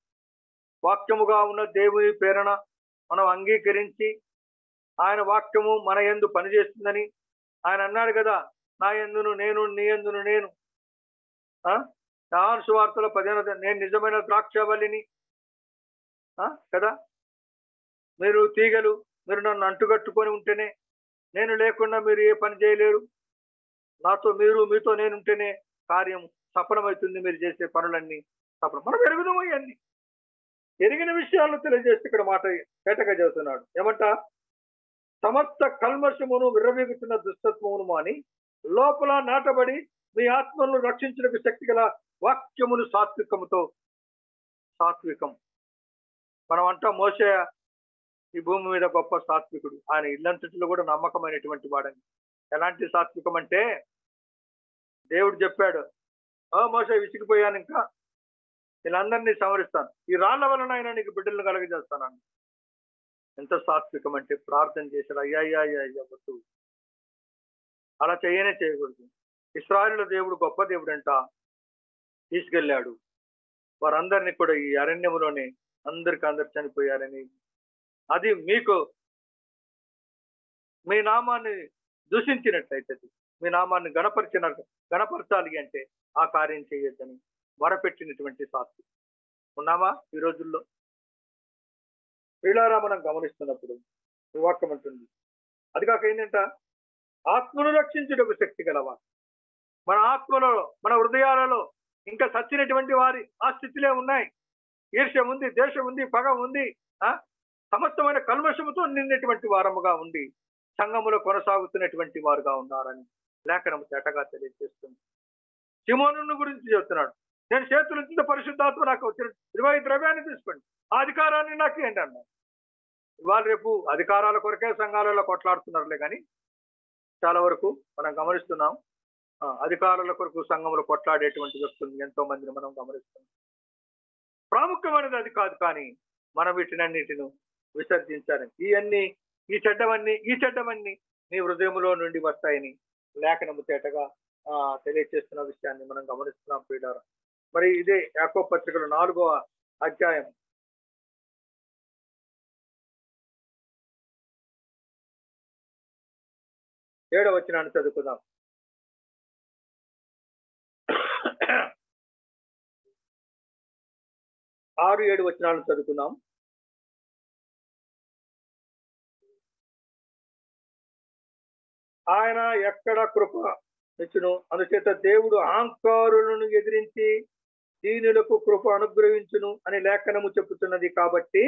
వాక్యముగా ఉన్న దేవుని ప్రేరణ మనం అంగీకరించి ఆయన వాక్యము మన యందు పనిచేస్తుందని ఆయన అన్నాడు కదా, నా యందును నేను నీ యందును నేను. యోహాను సువార్తలో 15 నేను నిజమైన ద్రాక్షవల్లిని కదా, మీరు తీగలు, మీరు నన్ను అంటుకట్టుకొని ఉంటేనే, నేను లేకుండా మీరు ఏ పని చేయలేరు, నాతో మీరు మీతో నేను ఉంటేనే కార్యం సఫలమవుతుంది, మీరు చేసే పనులన్నీ సఫలం. మనం ఎరుగుదాము, ఇవన్నీ ఎరిగిన విషయాలను తెలియజేసి ఇక్కడ మాట కేటగా చెబుతున్నాడు. ఏమంట, సమస్త కల్మషమును విర్రవీగుతున్న దుష్టత్వమును మాని లోపల నాటబడి మీ ఆత్మను రక్షించడానికి శక్తి గల వాక్యమును సాత్వికం. మనం అంటాం మోషే ఈ భూమి మీద గొప్ప సాత్వికుడు, ఆయన ఇల్లంతటిలో కూడా నమ్మకమైనటువంటి వాడని. ఎలాంటి సాత్వికం అంటే, దేవుడు చెప్పాడు, మోషే విసిగిపోయాను, ఇంకా వీళ్ళందరినీ సంవరిస్తాను, ఈ రాళ్ల వలన ఆయన నీకు బిడ్డలను కలగజేస్తాను. ఎంత సాత్వికం అంటే, ప్రార్థన చేశాడు, అయ్యా వద్దు, అలా చేయకూడదు. ఇశ్రాయేలుల దేవుడు గొప్ప దేవుడు అంట, తీసుకెళ్ళాడు వారందరినీ కూడా ఈ అరణ్యములోనే, అందరు చనిపోయారని. అది మీకు మీ నామాన్ని దూషించినట్లయితే, మీ నామాన్ని గణపరచాలి అంటే ఆ కార్యం చేయొద్దని మొరపెట్టినటువంటి సాక్షి ఉన్నామా ఈ రోజుల్లో? ప్రియులారా, మనం గమనిస్తున్నప్పుడు ఈ వాక్యం ఉంటుంది, అది కాక ఏంటంట, ఆత్మను రక్షించుటకు శక్తి గలవా. మన ఆత్మలో, మన హృదయాలలో ఇంకా సచ్చినటువంటి వారి ఆ స్థితిలే ఉన్నాయి. ఈర్ష్య ఉంది, దేశం ఉంది, పగ ఉంది, సమస్తమైన కల్మషముతో నిన్నటువంటి వారముగా ఉండి సంఘములో కొనసాగుతున్నటువంటి వారుగా ఉన్నారని లేఖనము చేటగా తెలియజేస్తుంది. సిమోను గురించి చెప్తున్నాడు, నేను చేతుల నుంచి పరిశుద్ధాత్మ నాకు వచ్చిన 20 ద్రవ్యాన్ని తీసుకోండి, ఆ అధికారాన్ని నాకు ఏంటి అన్నాడు. ఇవాళ రేపు అధికారాల కొరకే సంఘాలలో కొట్లాడుతున్నారులే కానీ చాలా వరకు మనం గమనిస్తున్నాం, అధికారుల కొరకు సంఘంలో కొట్లాడేటువంటి వ్యక్తులు ఎంతో మందిని మనం గమనిస్తున్నాం. ప్రాముఖ్యమైనది అది కాదు, కానీ మనం వీటినన్నిటిని విసర్జించాలని, ఈ చెడ్డవన్నీ నీ హృదయములో నుండి వస్తాయని లేఖనము చేటగా తెలియజేస్తున్న విషయాన్ని మనం గమనిస్తున్నాం ప్రియులారా. మరి ఇదే యాకోబు పత్రికలో 4వ అధ్యాయం 7వ వచనాన్ని చదువుకుందాం. 6-7 వచనాలను చదువుకుందాం. ఆయన ఎక్కడ కృప ఇచ్చును, అందుచేత దేవుడు అహంకారులను ఎదిరించి దీనులకు కృప అనుగ్రహించును అని లేఖనము చెప్పుతున్నది. కాబట్టి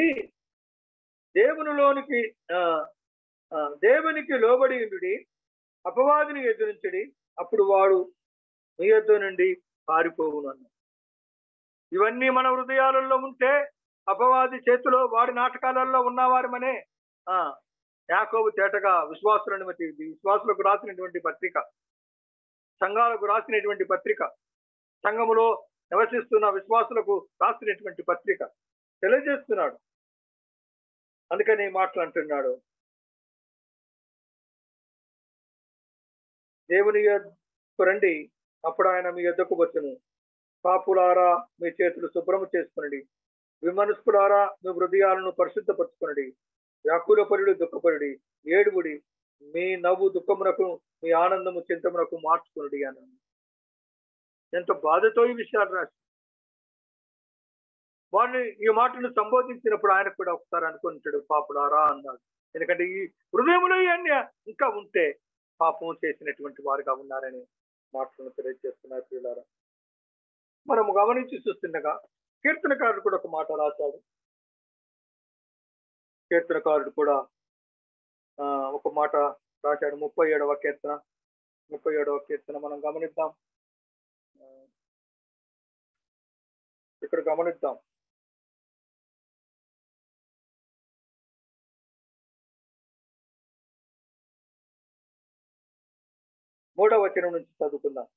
దేవునికి లోబడి ఉండుడి, అపవాదిని ఎదురించుడి, అప్పుడు వాడు మీ యొద్ద నుండి పారిపోవును అన్న. ఇవన్నీ మన హృదయాలలో ఉంటే అపవాది చేతిలో వాడి నాటకాలలో ఉన్నవారమనే యాకోబు తేటగా విశ్వాసులకు రాసినటువంటి పత్రిక, సంఘాలకు రాసినటువంటి పత్రిక, సంఘములో నివసిస్తున్న విశ్వాసులకు రాసినటువంటి పత్రిక తెలియజేస్తున్నాడు. అందుకని మాటలు అంటున్నాడు, దేవుని యొద్దకు రండి, అప్పుడు ఆయన మీ యొద్దకు వచ్చును. పాపులారా మీ చేతులు శుభ్రము చేసుకునండి, విమనస్కులారా మీ హృదయాలను పరిశుద్ధపరచుకునండి, వ్యాకులపరుడు దుఃఖపరుడి, ఏడుగుడి, మీ నవ్వు దుఃఖమునకు మీ ఆనందము చింతమునకు మార్చుకునుడి అన్నాను. ఎంత బాధతో ఈ విషయాలు రాసి వాడిని ఈ మాటను సంబోధించినప్పుడు ఆయన కూడా ఒకసారి అనుకుంటాడు, పాపులారా అన్నాడు. ఎందుకంటే ఈ హృదయంలో ఇవన్నీ ఇంకా ఉంటే పాపం చేసినటువంటి వారుగా ఉన్నారని మాటలను తెలియజేస్తున్నారు ప్రియులారా. మనము గమనించి చూస్తుండగా కీర్తనకారుడు కూడా ఒక మాట రాశాడు. కీర్తనకారుడు కూడా ఒక మాట రాశాడు. 37వ కీర్తన మనం గమనిద్దాం. ఇక్కడ గమనిద్దాం. మూడవ వచనం నుంచి చదువుకుందాం.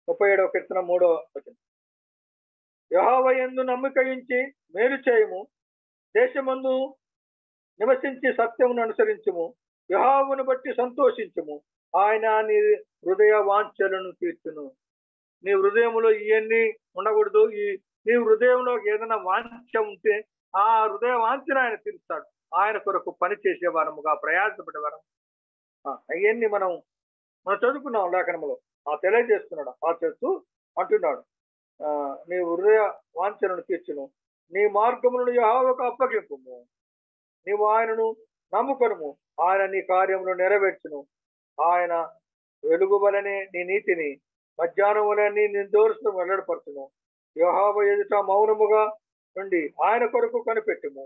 37వ కీర్తన 3వ వచనం. యెహోవా యందు నమ్మిక ఉంచి మేలు చేయము, దేశమందు నివసించి సత్యమును అనుసరించుము, యెహోవాను బట్టి సంతోషించుము, ఆయన నీ హృదయ వాంఛలను తీర్చును. నీ హృదయములో ఇవన్నీ ఉండకూడదు, ఈ నీ హృదయంలో ఏదైనా వాంఛ ఉంటే ఆ హృదయ వాంఛను ఆయన తీరుస్తాడు. ఆయన కొరకు పని చేసేవారముగా ప్రయాసపడేవారం. అవన్నీ మనం చదువుకున్నాం లేఖనములో. తెలియజేస్తున్నాడు. చేస్తూ అంటున్నాడు, నీ హృదయ వాంఛనను తీర్చును, నీ మార్గములను యెహోవాకు అప్పగింపుము, నీవు ఆయనను నమ్ముకొనుము, ఆయన నీ కార్యములు నెరవేర్చును. ఆయన వెలుగు వలనే నీ నీతిని, మధ్యాహ్నం వలనే నీ దోషం వెల్లడిపరచును. యెహోవా ఎదుట మౌనముగా నుండి ఆయన కొరకు కనిపెట్టుము.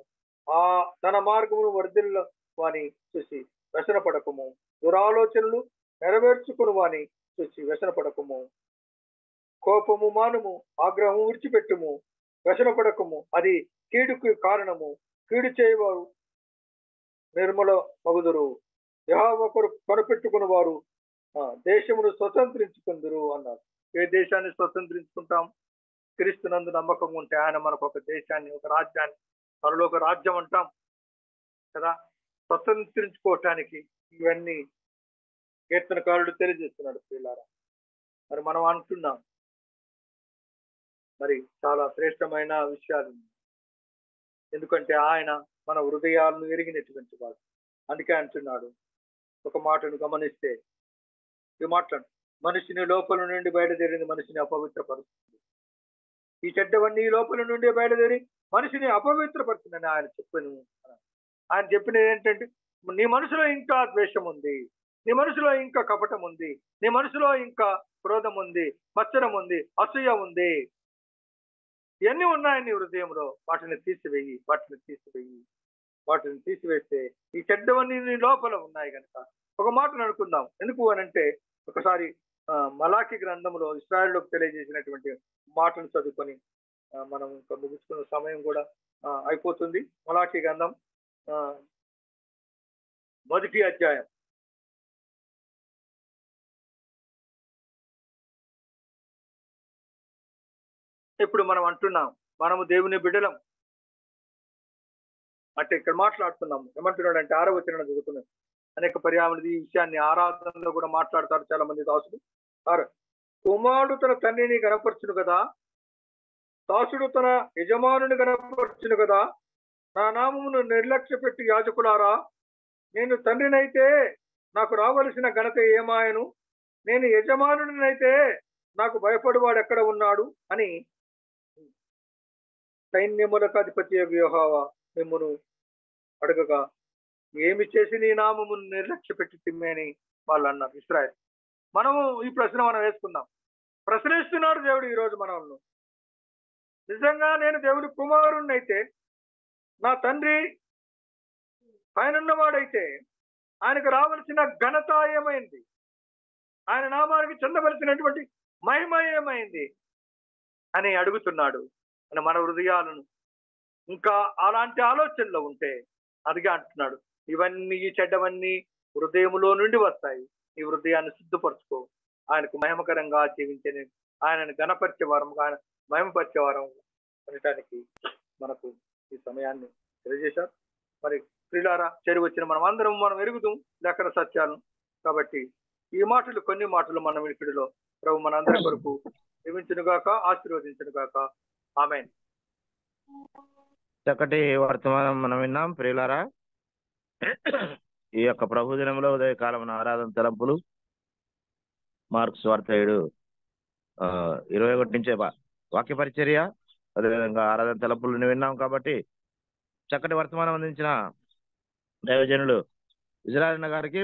తన మార్గమును వర్ధిల్ల వాని చూసి వ్యసనపడకము, దురాలోచనలు నెరవేర్చుకుని వాని చూసి వ్యసనపడకము. కోపము మానుము, ఆగ్రహము విడిచిపెట్టుము, వ్యసనపడకము, అది కీడుకు కారణము. కీడు చేయవారు నిర్మల మగుదురు. యెహోవా కొరకు కనిపెట్టుకుని వారు దేశమును స్వతంత్రించుకుందురు అన్నారు. ఏ దేశాన్ని స్వతంత్రించుకుంటాం? క్రీస్తునందు నమ్మకం ఉంటే ఆయన మనకు ఒక దేశాన్ని, ఒక రాజ్యాన్ని, పరలోక రాజ్యం అంటాం కదా. స్వతంత్రించుకోవటానికి ఇవన్నీ కీర్తనకారుడు తెలియజేస్తున్నాడు ప్రియులారా. మరి మనం అంటున్నాం, మరి చాలా శ్రేష్టమైన విషయాలు, ఎందుకంటే ఆయన మన హృదయాలను ఎరిగినటువంటి వాడు. అందుకే అంటున్నాడు, ఒక మాటను గమనిస్తే ఈ మాటను, మనిషిని లోపల నుండి బయలుదేరింది మనిషిని అపవిత్రపరుస్తుంది. ఈ చెడ్డవన్నీ లోపల నుండి బయలుదేరి మనిషిని అపవిత్రపరుతుందని ఆయన చెప్పాను. ఆయన చెప్పినది ఏంటంటే, నీ మనసులో ఇంకా ద్వేషం ఉంది, నీ మనసులో ఇంకా కపటం ఉంది, నీ మనసులో ఇంకా క్రోధం ఉంది, మత్సరం ఉంది, అసూయ ఉంది, ఇవన్నీ ఉన్నాయి నీ హృదయంలో. వాటిని తీసివేయి, వాటిని తీసివేస్తే ఈ చెడ్డవన్నీ నీ లోపల ఉన్నాయి కనుక. ఒక మాటను అనుకుందాం. ఎందుకు అనంటే, ఒకసారి మలాకి గ్రంథంలో ఇశ్రాయేలుకు తెలియజేసినటువంటి మాటను చదువుకొని మనం ఇంకా ముగించుకున్న సమయం కూడా అయిపోతుంది. మలాకి గ్రంథం 1వ అధ్యాయం. ఇప్పుడు మనం అంటున్నాం, మనము దేవుని బిడ్డలం అంటే ఇక్కడ మాట్లాడుతున్నాము. ఏమంటున్నాడు అంటే 6వ వచనం చదువుతున్నాం. అనేక పర్యావరణ ఈ విషయాన్ని ఆరాధనలో కూడా మాట్లాడతారు చాలా మంది దాసుడు. కుమారుడు తన తండ్రిని గనపరచును కదా, దాసుడు తన యజమానుని గనపరచును కదా. నా నామమును నిర్లక్ష్య పెట్టి యాజకులారా, నేను తండ్రినైతే నాకు రావలసిన ఘనత ఏమాయను, నేను యజమానుడినైతే నాకు భయపడువాడు ఎక్కడ ఉన్నాడు అని సైన్యములకు అధిపతి యెహోవా మిమ్మును అడగగా, ఏమి చేసి నీ నామమును నిర్లక్ష్య పెట్టి తిమ్మని వాళ్ళు అన్నారు. ఇశ్రాయేలు. మనము ఈ ప్రశ్న మనం వేసుకుందాం. ప్రశ్నిస్తున్నాడు దేవుడు ఈరోజు మనల్ని. నిజంగా నేను దేవుడి కుమారుణ్ణి అయితే, నా తండ్రి పైనన్నవాడైతే ఆయనకు రావలసిన ఘనత ఏమైంది, ఆయన నామానికి చెందవలసినటువంటి మహిమ ఏమైంది అని అడుగుతున్నాడు. అని మన హృదయాలను ఇంకా అలాంటి ఆలోచనలో ఉంటే అదిగా అంటున్నాడు, ఇవన్నీ ఈ చెడ్డవన్నీ హృదయములో నుండి వస్తాయి. ఈ హృదయాన్ని శుద్ధపరచుకో, ఆయనకు మహిమకరంగా జీవించని, ఆయనను గణపరిచేవారం, ఆయన మహిమపరిచేవారం అనటానికి మనకు ఈ సమయాన్ని తెలియజేశారు. మరి ప్రియులారా, చేరి వచ్చిన మనం ఎరుగుదాం లేఖన సత్యాలను. కాబట్టి ఈ మాటలు, కొన్ని మాటలు మన వినికిడిలో ప్రభు మనందరి కొరకు దీవించునుగాక, ఆశీర్వదించునుగాక. ఆమేన్. చక్కటి వర్తమానం మనం విన్నాం ప్రియులారా. ఈ యొక్క ప్రభు దినంలో ఉదయకాలం ఆరాధన తలంపులు మార్క్స్ వార్త 7:21 నుంచే వాక్య పరిచర్య, అదేవిధంగా ఆరాధన తలంపులు విన్నాం. కాబట్టి చక్కటి వర్తమానం అందించిన దైవజనులు విజయరాజన్న గారికి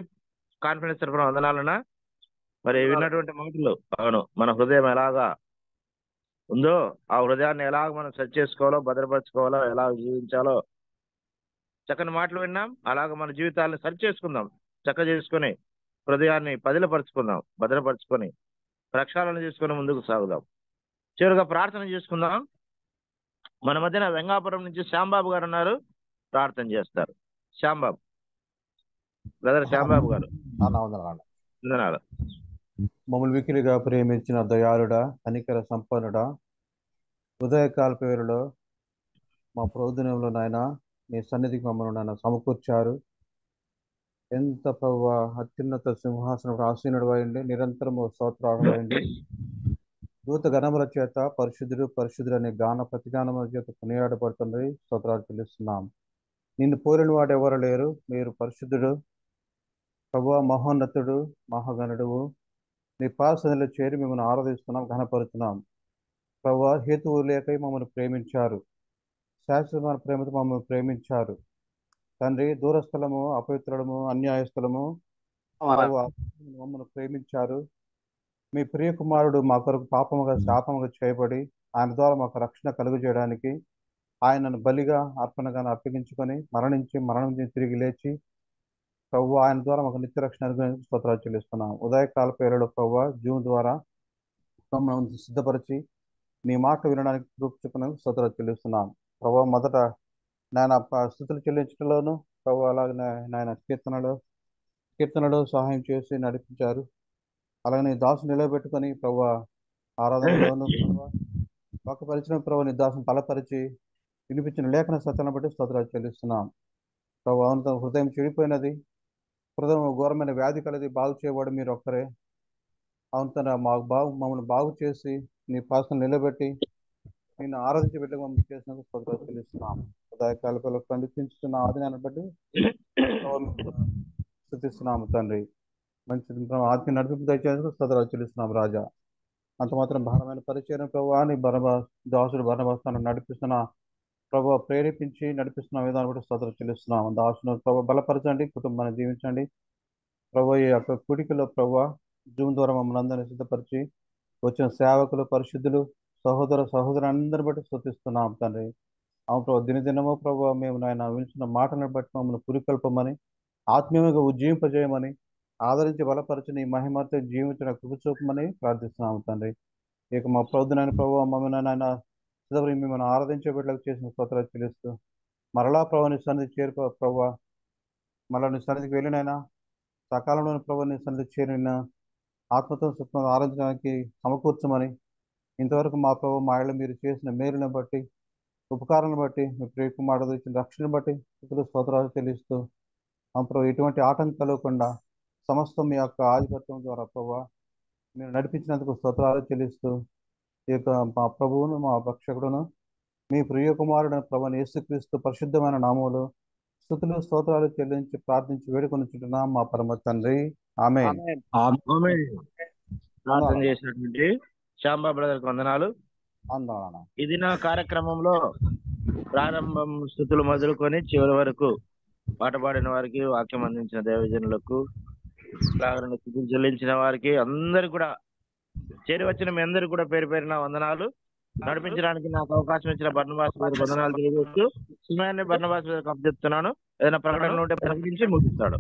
కాన్ఫిడెన్స్ తరపున వందనాలన్నా. మరి విన్నటువంటి మాటలు, అవును, మన హృదయం ఎలాగా ఉందో ఆ హృదయాన్ని ఎలాగ మనం సెట్ చేసుకోవాలో, భద్రపరచుకోవాలో, ఎలా జీవించాలో చక్కని మాటలు విన్నాం. అలాగ మన జీవితాలను సరి చేసుకుందాం, చక్క చేసుకొని హృదయాన్ని పదిలపరుచుకుందాం, భద్రపరుచుకొని ప్రక్షాళన చేసుకొని ముందుకు సాగుదాం. చివరిగా ప్రార్థన చేసుకుందాం. మన మధ్యన వెంగాపురం నుంచి శ్యాంబాబు గారు ఉన్నారు, ప్రార్థన చేస్తారు. శ్యాంబాబు బ్రదర్, శ్యాంబాబు గారు వందనాలు. మమ్మల్ని మిక్కిలిగా ప్రేమించిన దయాళుడా, కనికర సంపన్నుడా, ఉదయకాల పేరులో మా ప్రబోధనంలో నాయన మీ సన్నిధికి మమ్మల్ని నాయన సమకూర్చారు. ఎంత ప్రభువా అత్యున్నత సింహాసనం ఆసీనుడు అయింది, నిరంతరము స్తోత్రాలు అయింది. దూత గణముల చేత పరిశుద్ధుడు పరిశుద్ధుడు అనే గాన ప్రతిగానముల చేత కొనియాడబడుతుంది. స్తోత్రాలు చెల్లిస్తున్నాం. నిన్ను పోలిన వాడు ఎవరు లేరు. మీరు పరిశుద్ధుడు ప్రభువా, మహోన్నతుడు, మహాగణుడువు. నీ పాసనలో చేరి మిమ్మల్ని ఆరాధిస్తున్నాం, ఘనపరుస్తున్నాం. ప్రభువా, హేతువు లేక మమ్మల్ని ప్రేమించారు. శాశ్వతమైన ప్రేమతో మమ్మల్ని ప్రేమించారు. తండ్రి, దూరస్థలము, అపవిత్రులము, అన్యాయస్థలము ప్రభువా మమ్మల్ని ప్రేమించారు. మీ ప్రియ కుమారుడు మా కొరకు పాపముగా శాపముగా చేయబడి ఆయన ద్వారా మాకు రక్షణ కలుగు చేయడానికి ఆయనను బలిగా అర్పణగా అప్పగించుకొని మరణం నుంచి తిరిగి లేచి ప్రభు ఆయన ద్వారా మాకు నిత్య రక్షణ అనుగ్రహించి స్తోత్రాలు చెల్లిస్తున్నాం. ఉదయకాల పేరులో ప్రభు జూమ్ ద్వారా మమ్మల్ని సిద్ధపరిచి నీ మాట వినడానికి రూపుచుకున్నందుకు స్తోత్రాలు చెల్లిస్తున్నాం. ప్రభు మొదట నాయన స్థుతులు చెల్లించడంలోను ప్రభు అలాగే నాయన కీర్తనలో సహాయం చేసి నడిపించారు. అలాగే నీ దాసు నిలబెట్టుకొని ప్రభు ఆరాధనలోను పక్కపరిచిన ప్రభు నీ దాసును బలపరిచి వినిపించిన లేఖన సత్యాలను బట్టి స్తోత్రాలు చెల్లిస్తున్నాం. ప్రభు అవును, హృదయం చెడిపోయినది, హృదయం ఘోరమైన వ్యాధి కలది, బాగు చేయబడి మీరు ఒక్కరే. అవును తన మమ్మల్ని బాగు చేసి నీ పాసను నిలబెట్టి నేను ఆరాధించి బిడ్డగా మమ్మల్ని చేసినందుకు స్తోత్రాలు చెల్లిస్తున్నాం. ఉదయకాల ఖండిస్తున్న ఆదినాన్ని బట్టి స్తుతిస్తున్నాము తండ్రి. మంచి ఆత్మ నడిపి దయచేందుకు స్తోత్రాలు చెల్లిస్తున్నాం రాజా. అంత మాత్రం భారమైన పరిచయం ప్రభు అని దాసుడు బర్నబాస్తాను నడిపిస్తున్న ప్రభు ప్రేరేపించి నడిపిస్తున్న విధానం కూడా స్తోత్రాలు చెల్లిస్తున్నాం. దాసును ప్రభు బలపరచండి, కుటుంబాన్ని దీవించండి ప్రభు. ఈ యొక్క కుడికలో ప్రభు జూమ్ ద్వారా మమ్మల్ని అందరినీ సిద్ధపరిచి వచ్చిన సేవకులు, పరిశుద్ధులు, సహోదరు అందరిని బట్టి స్తుతిస్తున్నాం తండ్రి. అవును ప్రభు, దినదినమో ప్రభు మేము నాయన వింటున్న మాటలను బట్టి మమ్మల్ని పురికల్పమని, ఆత్మీయంగా ఉజ్జీవింపజేయమని, ఆదరించి బలపరిచి నీ మహిమతో జీవించిన కృప చూపమని ప్రార్థిస్తున్నాము తండ్రి. ఇక మా ప్రొద్దునైన ప్రభు మమ్మల్ని నాయన సిద్ధపడి మిమ్మల్ని ఆరాధించే బిడ్డలకు చేసిన స్తోత్రాలు చెల్లిస్తూ మరలా ప్రభు నీ సన్నిధి చేరుకో ప్రభు, మరలా నీ సన్నిధికి వెళ్ళినైనా సకాలంలోని ప్రభు నీ సన్నిధి చేరిన ఆత్మతో సుఖంగా ఆరాధించడానికి సమకూర్చమని, ఇంతవరకు మా ప్రభు మా ఇళ్ళ మీరు చేసిన మేలుని బట్టి, ఉపకారాలను బట్టి, మీ ప్రియ కుమారుడు ఇచ్చిన రక్షణ బట్టి స్తోత్రాలు చెల్లిస్తూ ప్రభు ఎటువంటి ఆటంకం కలగకుండా సమస్తం మీ యొక్క ఆధిపత్యం ద్వారా ప్రభు మీరు నడిపించినందుకు స్తోత్రాలు చెల్లిస్తూ ఈ యొక్క మా ప్రభువును, మా రక్షకుడును, మీ ప్రియ కుమారుడు ప్రభుని యేసుక్రీస్తు పరిశుద్ధమైన నామములు స్తుతులు స్తోత్రాలు చెల్లించి ప్రార్థించి వేడుకొనిచుంటున్నాం మా పరమ తండ్రి. ఆమేన్. ప్రార్థన చేసినటువంటి శ్యాంబా బ్రదర్కి వందనాలు. ఇది నా కార్యక్రమంలో ప్రారంభం స్థుతులు మొదలుకొని చివరి వరకు పాట పాడిన వారికి, వాక్యం అందించిన దైవజనులకు, స్థుతులు చెల్లించిన వారికి అందరు కూడా చేరి వచ్చిన మీ అందరికి కూడా పేరు పేరున వందనాలు. నడిపించడానికి నాకు అవకాశం ఇచ్చిన బర్నబాస్ గారికి వందనాలు తెలియజేస్తూ సమయాన్ని బర్నబాస్ గారికి అప్పచెప్తున్నాను. ఏదైనా ప్రకటనలు ఉంటే ప్రకటించి ముగిస్తాడు.